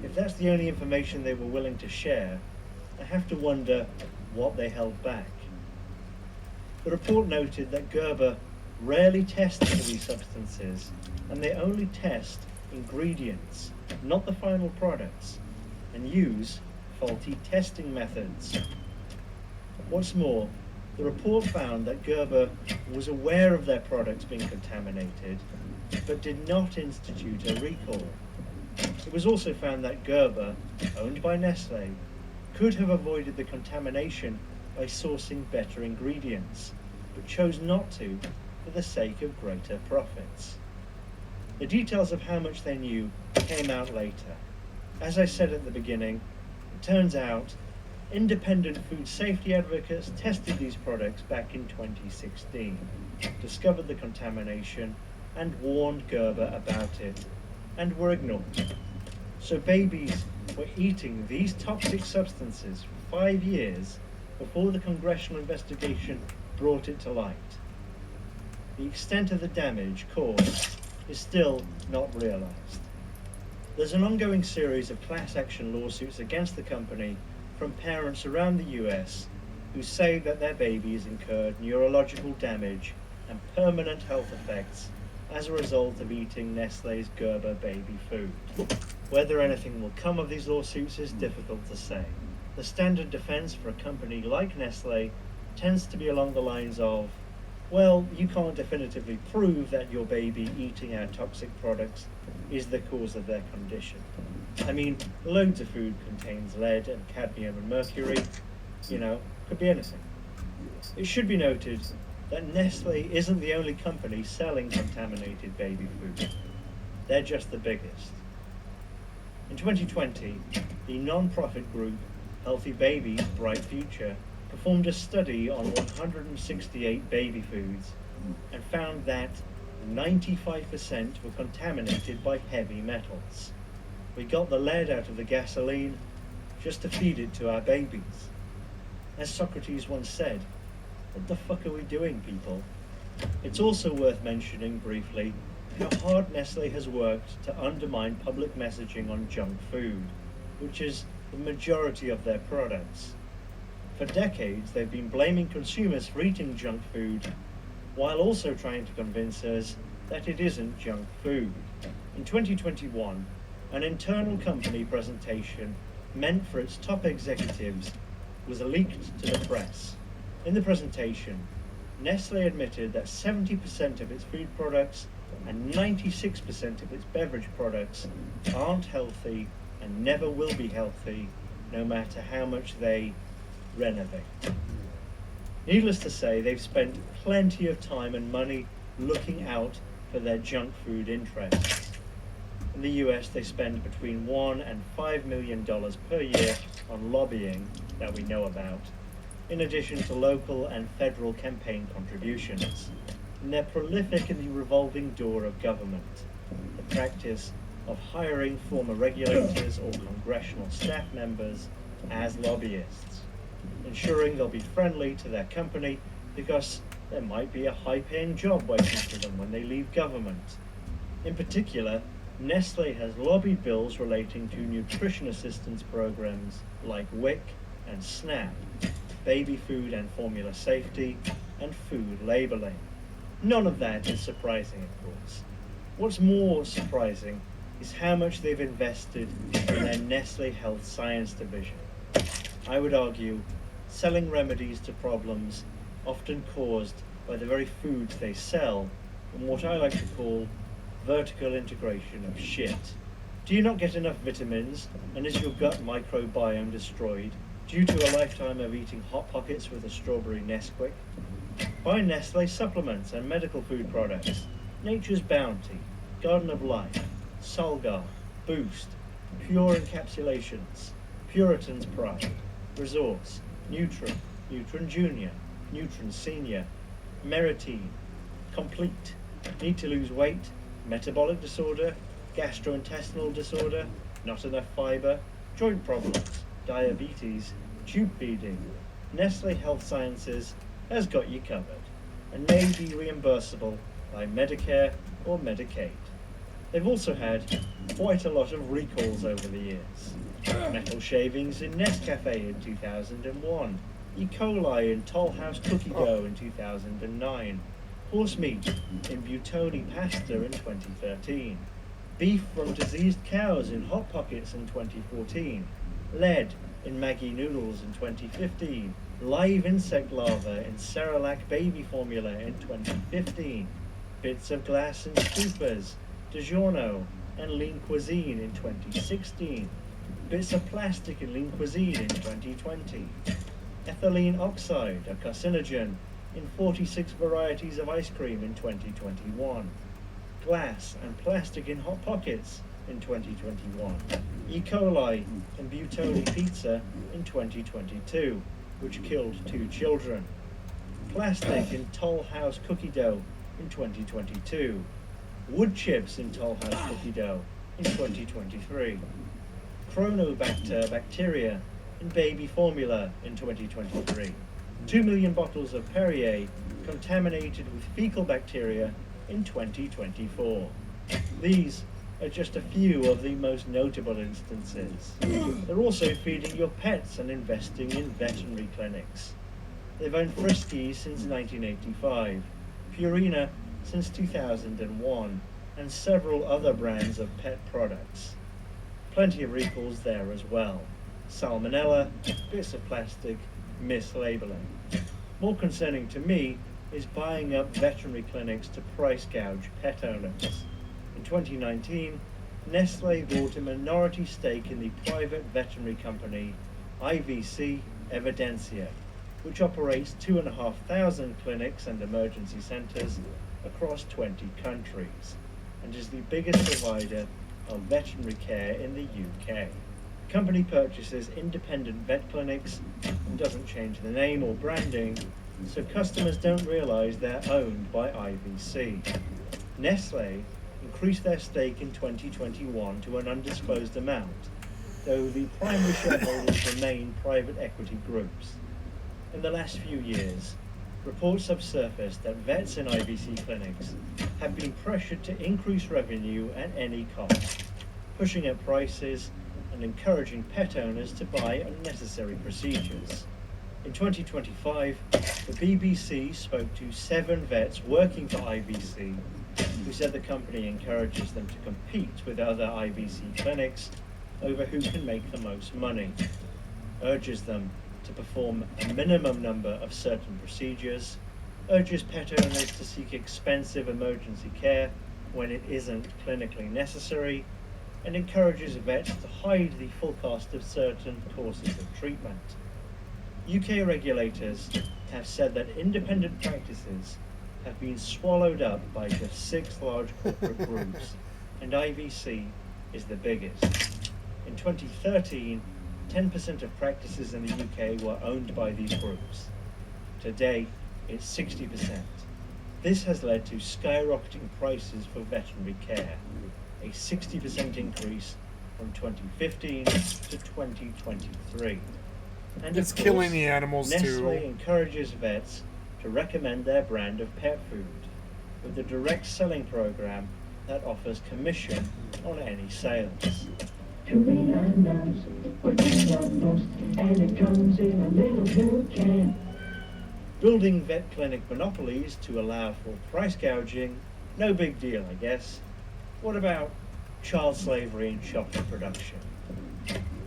If that's the only information they were willing to share, I have to wonder what they held back. The report noted that Gerber rarely tests for these substances, and they only test ingredients, not the final products, and use faulty testing methods. What's more, the report found that Gerber was aware of their products being contaminated, but did not institute a recall. It was also found that Gerber, owned by Nestle, could have avoided the contamination by sourcing better ingredients, but chose not to for the sake of greater profits. The details of how much they knew came out later. As I said at the beginning, it turns out independent food safety advocates tested these products back in 2016, discovered the contamination, and warned Gerber about it, and were ignored. So babies were eating these toxic substances for 5 years before the congressional investigation brought it to light. The extent of the damage caused is still not realized. There's an ongoing series of class action lawsuits against the company from parents around the US who say that their babies incurred neurological damage and permanent health effects as a result of eating Nestle's Gerber baby food. Whether anything will come of these lawsuits is difficult to say. The standard defense for a company like Nestle tends to be along the lines of, well, you can't definitively prove that your baby eating our toxic products is the cause of their condition. I mean, loads of food contains lead and cadmium and mercury, could be anything. It should be noted that Nestle isn't the only company selling contaminated baby food. They're just the biggest. In 2020, the non-profit group Healthy Babies, Bright Future performed a study on 168 baby foods and found that 95% were contaminated by heavy metals. We got the lead out of the gasoline just to feed it to our babies. As Socrates once said, what the fuck are we doing, people? It's also worth mentioning briefly how hard Nestle has worked to undermine public messaging on junk food, which is the majority of their products. For decades, they've been blaming consumers for eating junk food, while also trying to convince us that it isn't junk food. In 2021, an internal company presentation meant for its top executives was leaked to the press. In the presentation, Nestle admitted that 70% of its food products and 96% of its beverage products aren't healthy and never will be healthy, no matter how much they renovate. Needless to say, they've spent plenty of time and money looking out for their junk food interests. In the US, they spend between $1 and $5 million per year on lobbying that we know about, in addition to local and federal campaign contributions. And they're prolific in the revolving door of government, the practice of hiring former regulators or congressional staff members as lobbyists, ensuring they'll be friendly to their company because there might be a high-paying job waiting for them when they leave government. In particular, Nestle has lobbied bills relating to nutrition assistance programs like WIC and SNAP, baby food and formula safety, and food labeling. None of that is surprising, of course. What's more surprising is how much they've invested in their Nestle Health Science division. I would argue selling remedies to problems often caused by the very foods they sell, and what I like to call vertical integration of shit. Do you not get enough vitamins, and is your gut microbiome destroyed due to a lifetime of eating Hot Pockets with a strawberry Nesquik? Buy Nestle supplements and medical food products. Nature's Bounty, Garden of Life, Solgar, Boost, Pure Encapsulations, Puritan's Pride, Resource, Nutrin, Nutrin Junior, Nutrin Senior, Meritine, Complete, Need to Lose Weight, Metabolic Disorder, Gastrointestinal Disorder, Not Enough Fiber, Joint Problems, Diabetes, Tube Feeding. Nestle Health Sciences has got you covered and may be reimbursable by Medicare or Medicaid. They've also had quite a lot of recalls over the years. Metal shavings in Nescafe in 2001, E. coli in Toll House cookie dough in 2009, horse meat in Buitoni pasta in 2013, beef from diseased cows in Hot Pockets in 2014, lead in Maggi noodles in 2015, live insect larvae in Cerelac baby formula in 2015, bits of glass in Scoopers, DiGiorno, and Lean Cuisine in 2016, bits of plastic in Lean Cuisine in 2020, ethylene oxide, a carcinogen, in 46 varieties of ice cream in 2021, glass and plastic in Hot Pockets in 2021, E. coli in Buitoni pizza in 2022, which killed 2 children, plastic in Toll House cookie dough in 2022, wood chips in Toll House cookie dough in 2023, Chronobacter bacteria in baby formula in 2023, 2 million bottles of Perrier contaminated with fecal bacteria in 2024. These are just a few of the most notable instances. They're also feeding your pets and investing in veterinary clinics. They've owned Friskies since 1985, Purina since 2001, and several other brands of pet products. Plenty of recalls there as well. Salmonella, bits of plastic, mislabeling. More concerning to me is buying up veterinary clinics to price gouge pet owners. In 2019, Nestle bought a minority stake in the private veterinary company IVC Evidencia, which operates 2,500 clinics and emergency centres across 20 countries, and is the biggest provider of veterinary care in the UK. The company purchases independent vet clinics and doesn't change the name or branding, so customers don't realise they're owned by IVC. Nestle increased their stake in 2021 to an undisclosed amount, though the primary shareholders remain private equity groups. In the last few years, reports have surfaced that vets in IVC clinics have been pressured to increase revenue at any cost, pushing up prices and encouraging pet owners to buy unnecessary procedures. In 2025, the BBC spoke to 7 vets working for IVC, who said the company encourages them to compete with other IVC clinics over who can make the most money, urges them to perform a minimum number of certain procedures, urges pet owners to seek expensive emergency care when it isn't clinically necessary, and encourages vets to hide the full cost of certain courses of treatment. UK regulators have said that independent practices have been swallowed up by just 6 large corporate groups, and IVC is the biggest. In 2013, 10% of practices in the UK were owned by these groups. Today, it's 60%. This has led to skyrocketing prices for veterinary care, a 60% increase from 2015 to 2023. And it's of course, killing the animals Nestle too. encourages vets to recommend their brand of pet food with a direct selling program that offers commission on any sales. Building vet clinic monopolies to allow for price gouging, no big deal, I guess. What about child slavery and chocolate production?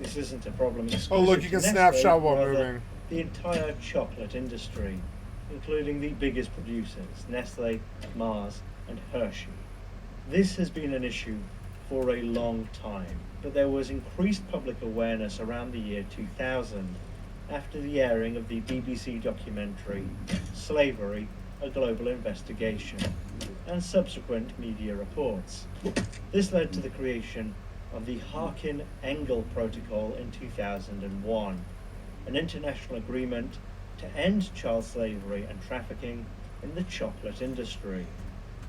This isn't a problem exclusive Oh look, you can to snapshot while rather moving. The entire chocolate industry, including the biggest producers, Nestle, Mars, and Hershey. This has been an issue for a long time, but there was increased public awareness around the year 2000 after the airing of the BBC documentary Slavery, A Global Investigation, and subsequent media reports. This led to the creation of the Harkin-Engel Protocol in 2001, an international agreement to end child slavery and trafficking in the chocolate industry.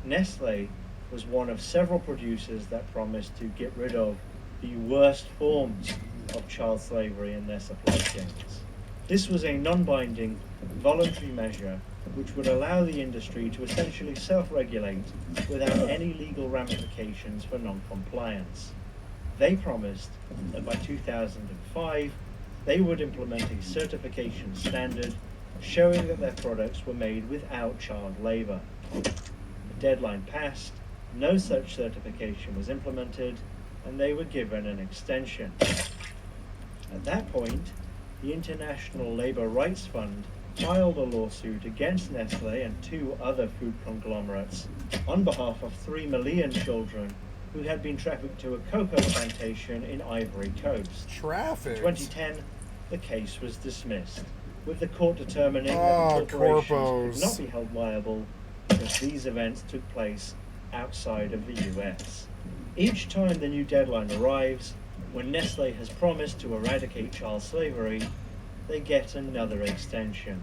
Nestle was one of several producers that promised to get rid of the worst forms of child slavery in their supply chains. This was a non-binding, voluntary measure which would allow the industry to essentially self-regulate without any legal ramifications for non-compliance. They promised that by 2005, they would implement a certification standard showing that their products were made without child labor. The deadline passed, no such certification was implemented, and they were given an extension. At that point, the International Labour Rights Fund filed a lawsuit against Nestle and 2 other food conglomerates on behalf of 3 million children who had been trafficked to a cocoa plantation in Ivory Coast. Trafficked? In 2010, the case was dismissed, with the court determining that Oh, the corporations corpos. could not be held liable because these events took place outside of the US. Each time the new deadline arrives, when Nestle has promised to eradicate child slavery, they get another extension.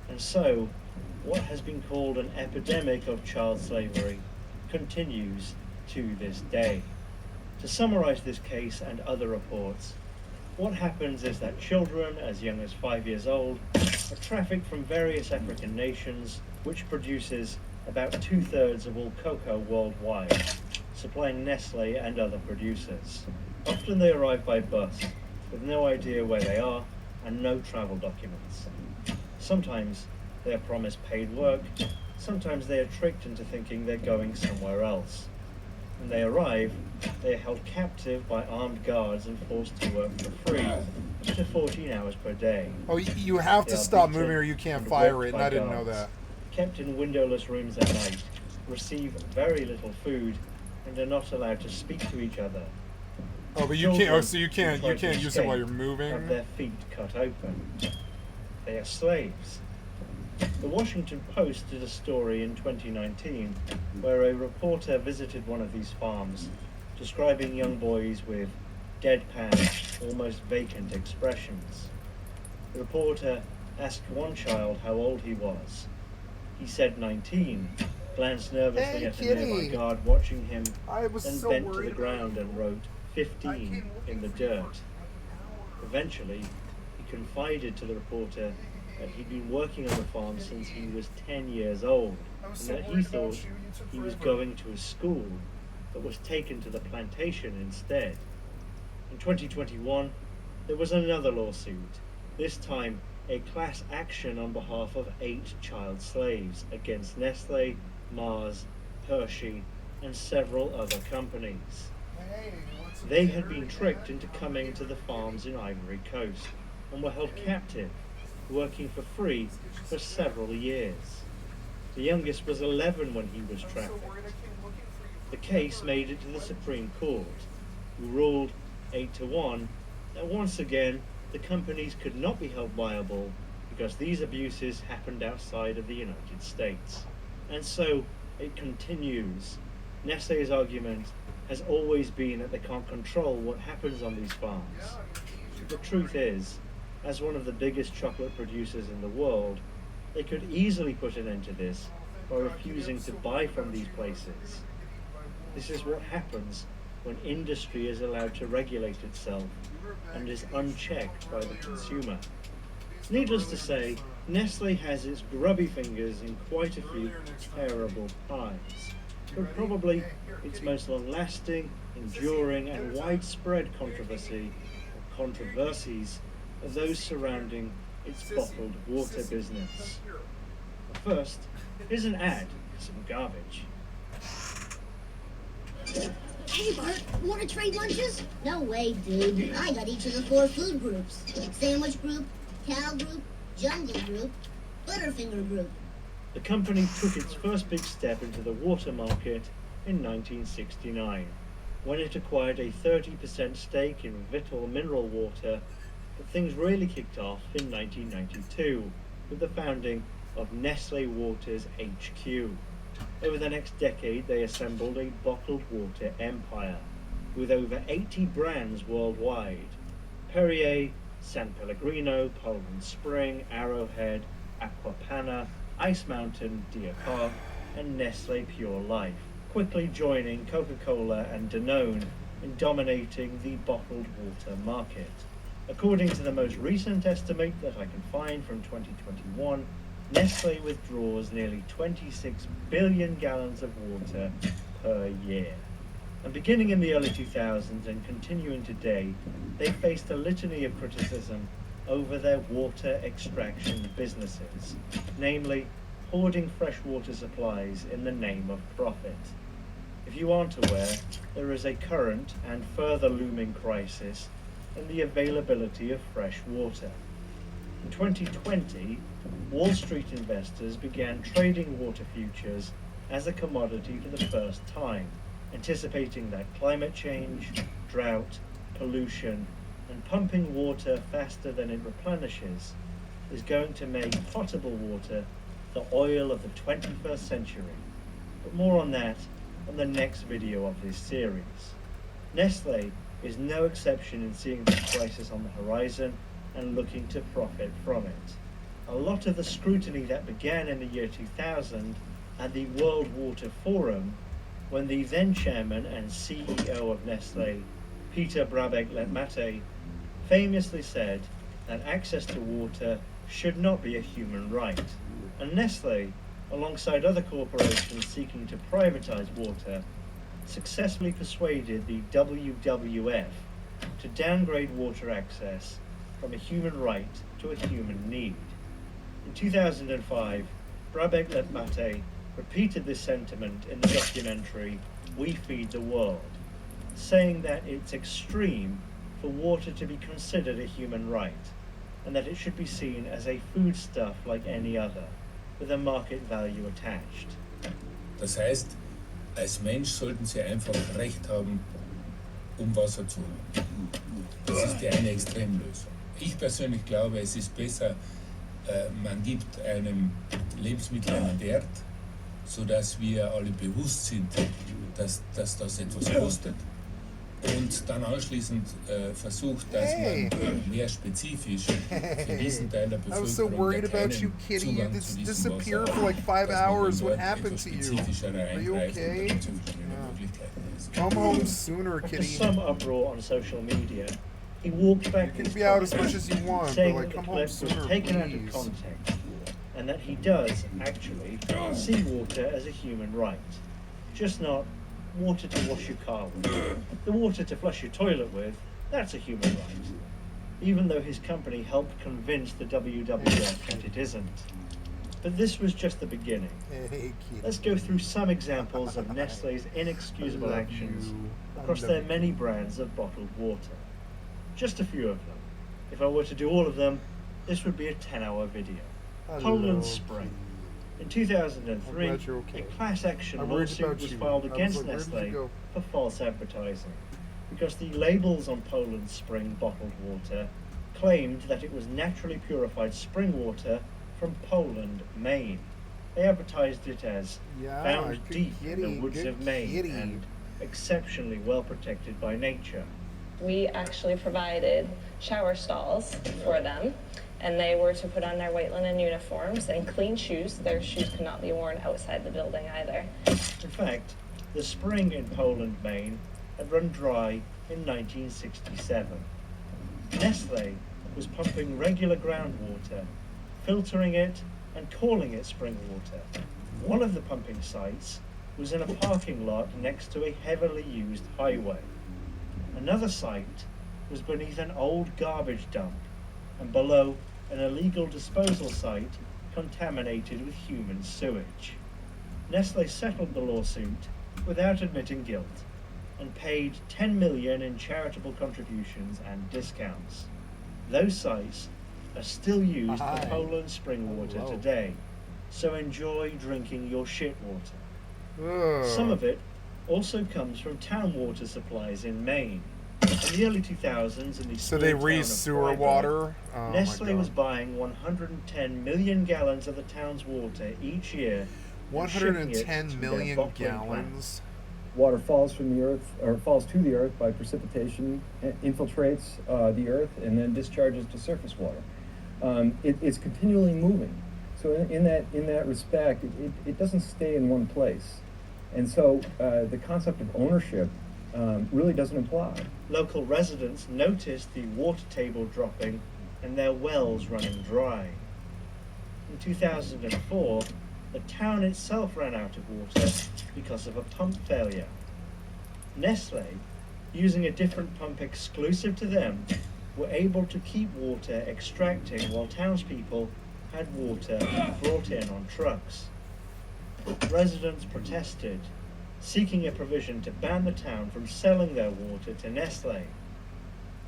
And so, what has been called an epidemic of child slavery continues to this day. To summarize this case and other reports, what happens is that children as young as 5 years old are trafficked from various African nations, which produces about 2/3 of all cocoa worldwide, supplying Nestle and other producers. Often they arrive by bus, with no idea where they are and no travel documents. Sometimes they are promised paid work, sometimes they are tricked into thinking they're going somewhere else. When they arrive, they are held captive by armed guards and forced to work for free, up to 14 hours per day. Oh, you have They to are stop beaten moving or you can't and fire walked it, and by I didn't know guards, that. kept in windowless rooms at night, receive very little food, and are not allowed to speak to each other. Oh, but you can't. Oh, so you can't Children who try to use it while you're escape moving. have their feet cut open. They are slaves. The Washington Post did a story in 2019 where a reporter visited one of these farms, describing young boys with deadpan, almost vacant expressions. The reporter asked one child how old he was. He said 19, glanced nervously Hey, at a kitty. nearby guard watching him, I was then so bent to worried the about ground you. and wrote 15 in the dirt. Eventually, he confided to the reporter that he'd been working on the farm since he was 10 years old, and that he thought he was going to a school, but was taken to the plantation instead. In 2021, there was another lawsuit, this time a class action on behalf of 8 child slaves against Nestle, Mars, Hershey, and several other companies. Hey, what's They had been tricked into coming to the farms in Ivory Coast and were held captive, working for free for several years. The youngest was 11 when he was trafficked. The case made it to the Supreme Court, who ruled 8-1 that once again the companies could not be held liable because these abuses happened outside of the United States. And so it continues. Nestle's argument has always been that they can't control what happens on these farms. The truth is, as one of the biggest chocolate producers in the world, they could easily put an end to this by refusing to buy from these places. This is what happens when industry is allowed to regulate itself and is unchecked by the consumer. Needless to say, Nestle has its grubby fingers in quite a few terrible pies, but probably its most long-lasting, enduring and widespread controversies are those surrounding its bottled water business. But first, here's an ad for some garbage. Hey Bart, wanna trade lunches? No way, dude. I got each of the 4 food groups. Sandwich group, cow group, jungle group, butterfinger group. The company took its first big step into the water market in 1969, when it acquired a 30% stake in Vittel mineral water, but things really kicked off in 1992 with the founding of Nestle Waters HQ. Over the next decade, they assembled a bottled water empire with over 80 brands worldwide: Perrier, San Pellegrino, Poland Spring, Arrowhead, Aquapanna, Ice Mountain, Deer Park, and Nestle Pure Life, quickly joining Coca-Cola and Danone in dominating the bottled water market. According to the most recent estimate that I can find from 2021, Nestle withdraws nearly 26 billion gallons of water per year. And beginning in the early 2000s and continuing today, they faced a litany of criticism over their water extraction businesses, namely hoarding freshwater supplies in the name of profit. If you aren't aware, there is a current and further looming crisis in the availability of fresh water. In 2020, Wall Street investors began trading water futures as a commodity for the first time, anticipating that climate change, drought, pollution, and pumping water faster than it replenishes is going to make potable water the oil of the 21st century. But more on that on the next video of this series. Nestle is no exception in seeing this crisis on the horizon and looking to profit from it. A lot of the scrutiny that began in the year 2000 at the World Water Forum, when the then chairman and CEO of Nestle, Peter Brabeck-Letmathe, famously said that access to water should not be a human right. And Nestle, alongside other corporations seeking to privatize water, successfully persuaded the WWF to downgrade water access from a human right to a human need. In 2005, Brabeck-Letmathe repeated this sentiment in the documentary We Feed the World, saying that it's extreme for water to be considered a human right, and that it should be seen as a foodstuff like any other, with a market value attached. Das heißt, als Mensch sollten Sie einfach Recht haben, Wasser zu haben. Das ist die eine Extremlösung. Ich persönlich glaube, es ist besser, man gibt einem Lebensmittel einen Wert, sodass wir alle bewusst sind, dass das etwas kostet. Und dann anschließend versucht, dass man mehr spezifisch für diesen Teil der Bevölkerung, I was so worried about you, kitty. You disappeared for like 5 hours. What happened to you? Are you okay? Come home sooner, kitty. After some uproar on social media, he walked back. You can be out as much as you want, but saying like, that come the home clip sooner, was taken out of please. context, and that he does actually see water as a human right, just not water to wash your car with. The water to flush your toilet with, that's a human right, even though his company helped convince the WWF that it isn't. But this was just the beginning. Hey, kitty. Let's go through some examples of Nestlé's inexcusable I love actions you. I across love their you. many brands of bottled water. Just a few of them. If I were to do all of them, this would be a 10-hour video. I Poland love Spring. you. In 2003, I'm glad you're okay. a class action I'm worried lawsuit about was you. filed I was against like, where did you Nestlé go? for false advertising, because the labels on Poland Spring bottled water claimed that it was naturally purified spring water from Poland, Maine. They advertised it as found good deep in kitty, the woods good of Maine kitty. and exceptionally well protected by nature. We actually provided shower stalls for them, and they were to put on their white linen uniforms and clean shoes. Their shoes could not be worn outside the building either. In fact, the spring in Poland, Maine had run dry in 1967. Nestlé was pumping regular groundwater, filtering it and calling it spring water. One of the pumping sites was in a parking lot next to a heavily used highway. Another site was beneath an old garbage dump and below an illegal disposal site contaminated with human sewage. Nestlé settled the lawsuit without admitting guilt and paid $10 million in charitable contributions and discounts. Those sites are still used for Poland spring water today, so enjoy drinking your shit water. Ugh. Some of it also comes from town water supplies in Maine. In the early 2000s, in the So they small town of re-sewer Freiburg, water? Oh my Nestlé God. was buying 110 million gallons of the town's water each year. and shipping it 110 to their million bottling gallons? plants. Water falls from the earth, or falls to the earth by precipitation, infiltrates the earth, and then discharges to surface water. It's continually moving. So in that respect, it doesn't stay in one place. And so the concept of ownership really doesn't apply. Local residents noticed the water table dropping and their wells running dry. In 2004, the town itself ran out of water because of a pump failure. Nestlé, using a different pump exclusive to them, were able to keep water extracting while townspeople had water brought in on trucks. Residents protested, seeking a provision to ban the town from selling their water to Nestlé.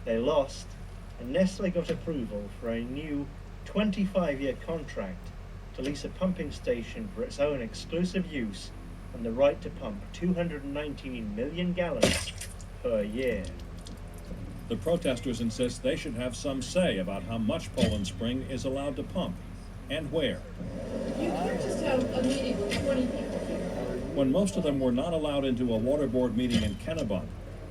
They lost, and Nestlé got approval for a new 25-year contract to lease a pumping station for its own exclusive use and the right to pump 219 million gallons per year. The protesters insist they should have some say about how much Poland Spring is allowed to pump and where. You can't just have a meeting with 20 people here. When most of them were not allowed into a water board meeting in Kennebunk,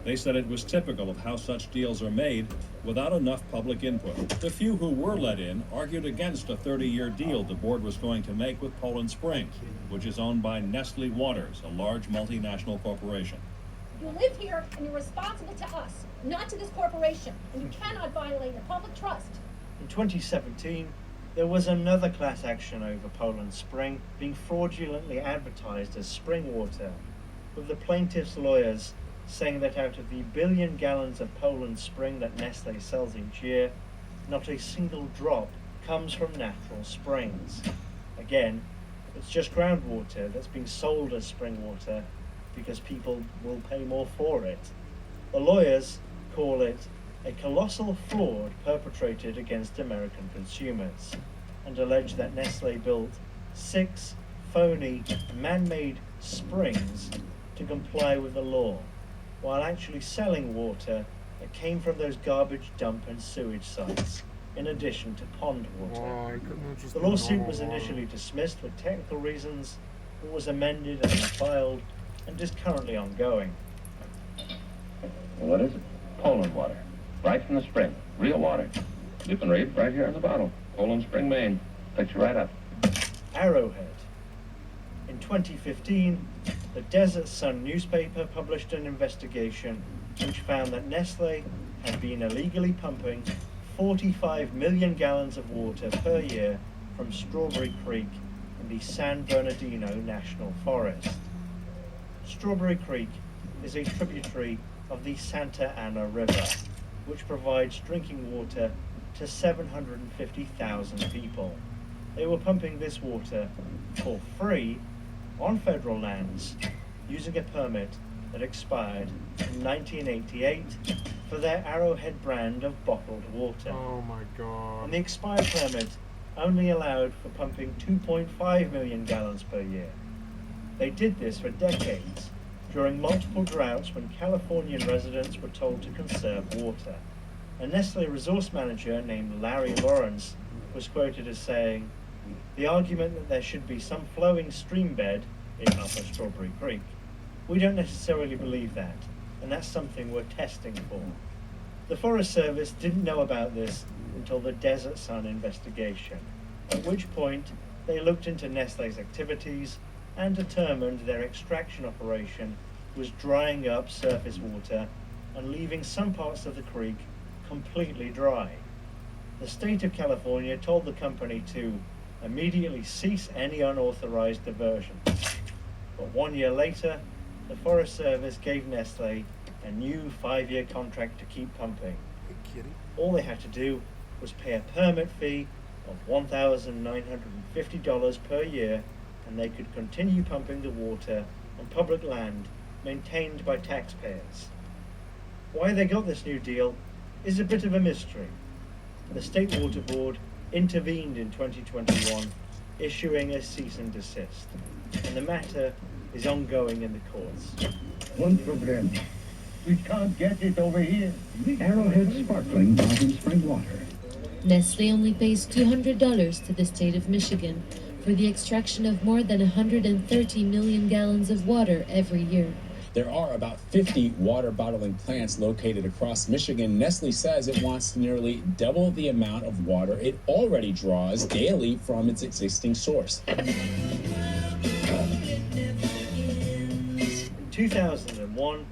they said it was typical of how such deals are made without enough public input. The few who were let in argued against a 30-year deal the board was going to make with Poland Spring, which is owned by Nestle Waters, a large multinational corporation. You live here and you're responsible to us, not to this corporation, and you cannot violate the public trust. In 2017, there was another class action over Poland Spring being fraudulently advertised as spring water, with the plaintiff's lawyers saying that out of the billion gallons of Poland Spring that Nestlé sells each year, not a single drop comes from natural springs. Again, it's just groundwater that's being sold as spring water because people will pay more for it. The lawyers call it a colossal fraud perpetrated against American consumers and allege that Nestlé built 6 phony, man-made springs to comply with the law, while actually selling water that came from those garbage dump and sewage sites, in addition to pond water. The lawsuit was initially dismissed for technical reasons, but was amended and refiled, and is currently ongoing. Well, what is it? Poland water. Right from the spring. Real water. You can read right here in the bottle. Poland Spring, Maine. Picture right up. Arrowhead. In 2015, the Desert Sun newspaper published an investigation which found that Nestlé had been illegally pumping 45 million gallons of water per year from Strawberry Creek in the San Bernardino National Forest. Strawberry Creek is a tributary of the Santa Ana River, which provides drinking water to 750,000 people. They were pumping this water for free on federal lands using a permit that expired in 1988 for their Arrowhead brand of bottled water. Oh my God. And the expired permit only allowed for pumping 2.5 million gallons per year. They did this for decades, during multiple droughts when Californian residents were told to conserve water. A Nestle resource manager named Larry Lawrence was quoted as saying, "The argument that there should be some flowing stream bed in Upper Strawberry Creek, we don't necessarily believe that, and that's something we're testing for." The Forest Service didn't know about this until the Desert Sun investigation, at which point they looked into Nestle's activities and determined their extraction operation was drying up surface water and leaving some parts of the creek completely dry. The state of California told the company to immediately cease any unauthorized diversion. But 1 year later, the Forest Service gave Nestle a new 5-year contract to keep pumping. Hey, kitty. All they had to do was pay a permit fee of $1,950 per year, and they could continue pumping the water on public land maintained by taxpayers. Why they got this new deal is a bit of a mystery. The State Water Board intervened in 2021, issuing a cease and desist, and the matter is ongoing in the courts. One problem. We can't get it over here. Arrowhead sparkling bottom spring water. Nestle only pays $200 to the state of Michigan for the extraction of more than 130 million gallons of water every year. There are about 50 water bottling plants located across Michigan. Nestle says it wants to nearly double the amount of water it already draws daily from its existing source. In 2001,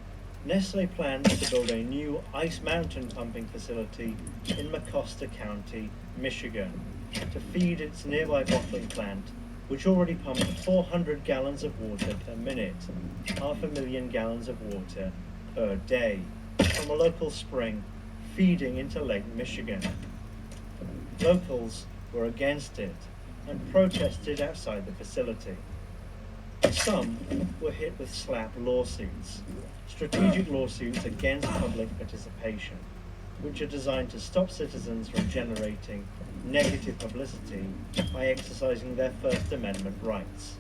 Nestle planned to build a new Ice Mountain pumping facility in Mecosta County, Michigan, to feed its nearby bottling plant, which already pumped 400 gallons of water per minute, 500,000 gallons of water per day, from a local spring feeding into Lake Michigan. Locals were against it and protested outside the facility. Some were hit with SLAP lawsuits, strategic lawsuits against public participation, which are designed to stop citizens from generating negative publicity by exercising their First Amendment rights.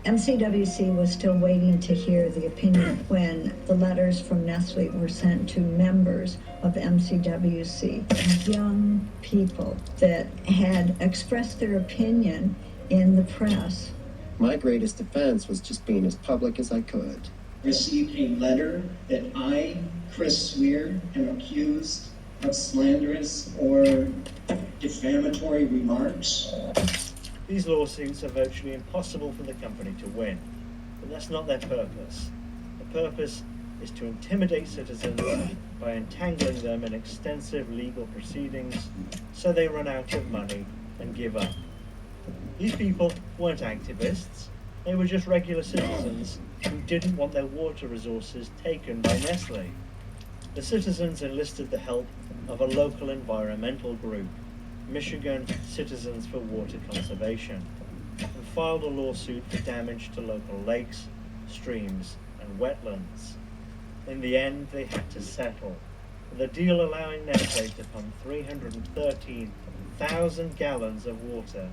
MCWC was still waiting to hear the opinion when the letters from Nestle were sent to members of MCWC, young people that had expressed their opinion in the press. My greatest defense was just being as public as I could. Received a letter that I, Chris Swear, am accused of slanderous or defamatory remarks. These lawsuits are virtually impossible for the company to win, but that's not their purpose. The purpose is to intimidate citizens by entangling them in extensive legal proceedings so they run out of money and give up. These people weren't activists, they were just regular citizens who didn't want their water resources taken by Nestle. The citizens enlisted the help of a local environmental group, Michigan Citizens for Water Conservation, and filed a lawsuit for damage to local lakes, streams, and wetlands. In the end, they had to settle, with a deal allowing Nestle to pump 313,000 gallons of water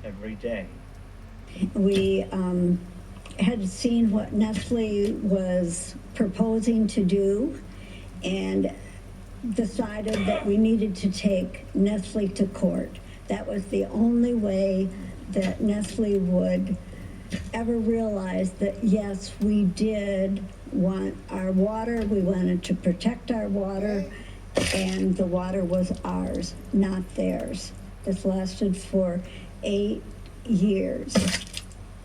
every day. We had seen what Nestle was proposing to do and decided that we needed to take Nestle to court. That was the only way that Nestle would ever realize that, yes, we did want our water, we wanted to protect our water, and the water was ours, not theirs. This lasted for 8 years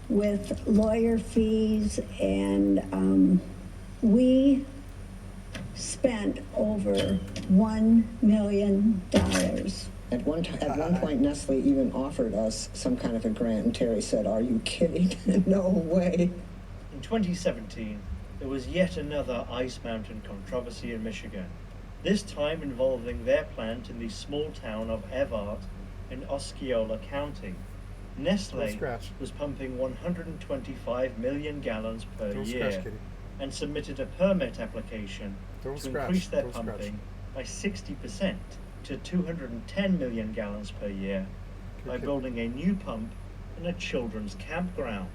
with lawyer fees, and we spent over $1 million. At one point, Nestle even offered us some kind of a grant, and Terry said, "Are you kidding? No way." In 2017, there was yet another Ice Mountain controversy in Michigan, this time involving their plant in the small town of Evart in Osceola County. Nestle was pumping 125 million gallons per year and submitted a permit application to increase their pumping by 60% to 210 million gallons per year by building a new pump in a children's campground.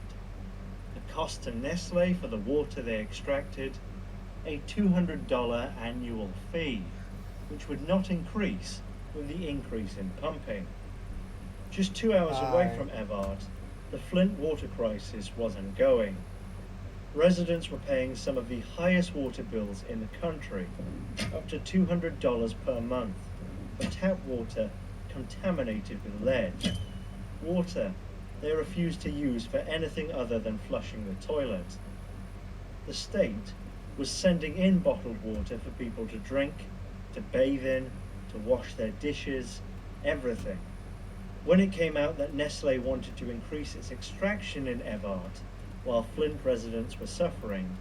The cost to Nestle for the water they extracted, a $200 annual fee, which would not increase with the increase in pumping. Just 2 hours away from Evart, the Flint water crisis was ongoing. Residents were paying some of the highest water bills in the country, up to $200 per month, for tap water contaminated with lead. Water they refused to use for anything other than flushing the toilet. The state was sending in bottled water for people to drink, to bathe in, to wash their dishes, everything. When it came out that Nestle wanted to increase its extraction in Evart, while Flint residents were suffering,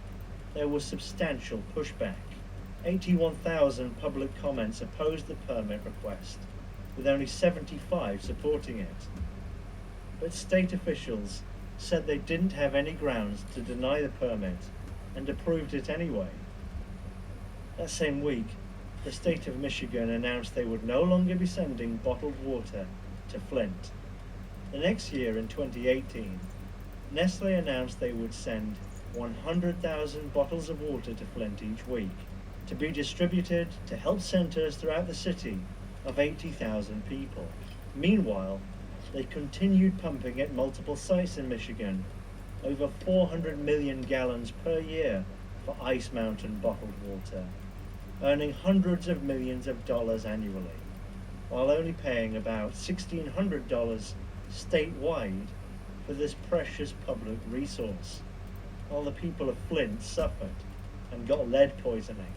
there was substantial pushback. 81,000 public comments opposed the permit request, with only 75 supporting it. But state officials said they didn't have any grounds to deny the permit and approved it anyway. That same week, the state of Michigan announced they would no longer be sending bottled water to Flint. The next year, in 2018, Nestle announced they would send 100,000 bottles of water to Flint each week to be distributed to health centers throughout the city of 80,000 people. Meanwhile, they continued pumping at multiple sites in Michigan, over 400 million gallons per year for Ice Mountain bottled water, earning hundreds of millions of dollars annually, while only paying about $1,600 statewide for this precious public resource, while the people of Flint suffered and got lead poisoning.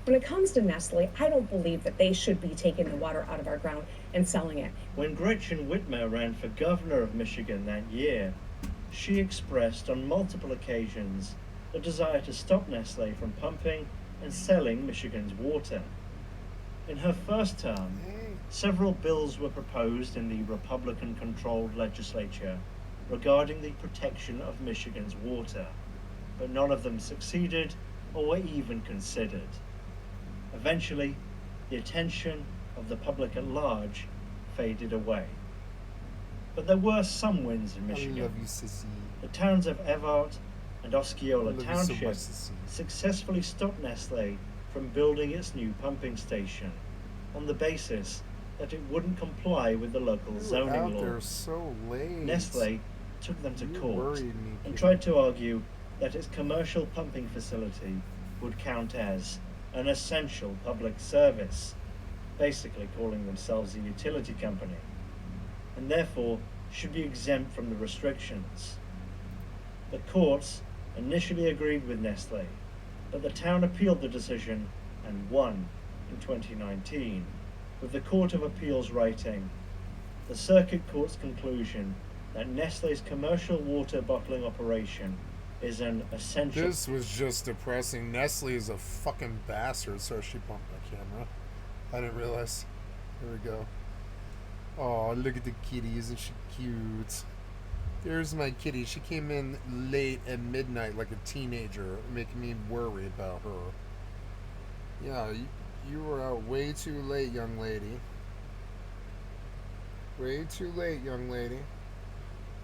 When it comes to Nestle, I don't believe that they should be taking the water out of our ground and selling it. When Gretchen Whitmer ran for governor of Michigan that year, she expressed on multiple occasions a desire to stop Nestle from pumping and selling Michigan's water. In her first term, several bills were proposed in the Republican-controlled legislature regarding the protection of Michigan's water, but none of them succeeded or were even considered. Eventually, the attention of the public at large faded away. But there were some wins in Michigan. I love you, sissy. The towns of Evart and Osceola I love you Township so much, sissy. successfully stopped Nestle from building its new pumping station on the basis that it wouldn't comply with the local zoning out law. there so late. Nestle took them to court worried me, and kid. tried to argue that its commercial pumping facility would count as an essential public service, basically calling themselves a utility company, and therefore should be exempt from the restrictions. The courts initially agreed with Nestle, but the town appealed the decision and won in 2019, with the Court of Appeals writing, "The Circuit Court's conclusion that Nestle's commercial water bottling operation is an essential..." This was just depressing. Nestle is a fucking bastard. Sorry, she bumped my camera. I didn't realize. There we go. Oh, look at the kitty. Isn't she cute? There's my kitty. She came in late at midnight like a teenager, making me worry about her. Yeah, you were out way too late, young lady. Way too late, young lady.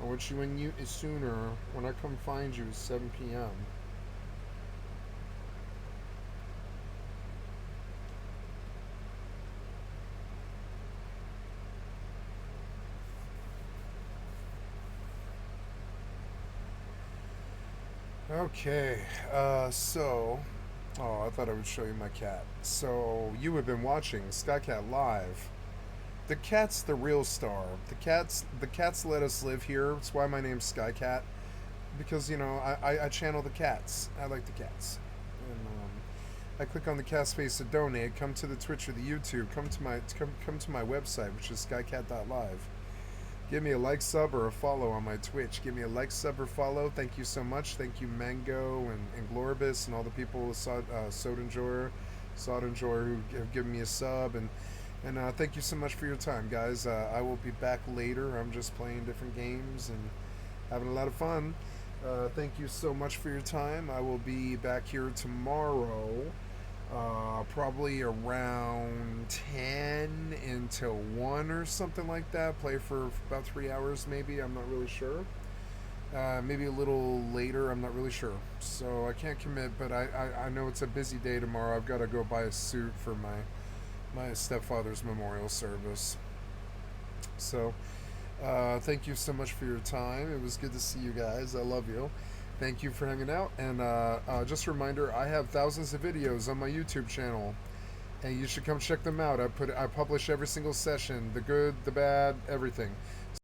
I want you in sooner. When I come find you, 7 p.m. Okay, so... Oh, I thought I would show you my cat. So, you have been watching Skycatlive. The cat's the real star. The cats let us live here. That's why my name's Skycat. Because, you know, I channel the cats. I like the cats. And I click on the cat's face to donate. Come to the Twitch or the YouTube. Come to my website, which is skycat.live. Give me a like, sub, or a follow on my Twitch. Give me a like, sub, or follow. Thank you so much. Thank you, Mango and Glorbus and all the people, Sod Enjoyer, who have given me a sub. And And thank you so much for your time, guys. I will be back later. I'm just playing different games and having a lot of fun. Thank you so much for your time. I will be back here tomorrow, probably around 10 until 1 or something like that. Play for about 3 hours maybe. I'm not really sure. Maybe a little later. I'm not really sure. So I can't commit, but I know it's a busy day tomorrow. I've got to go buy a suit for my stepfather's memorial service. So thank you so much for your time. It was good to see you guys. I love you. Thank you for hanging out. And just a reminder, I have thousands of videos on my YouTube channel, and you should come check them out. I publish every single session, the good, the bad, everything.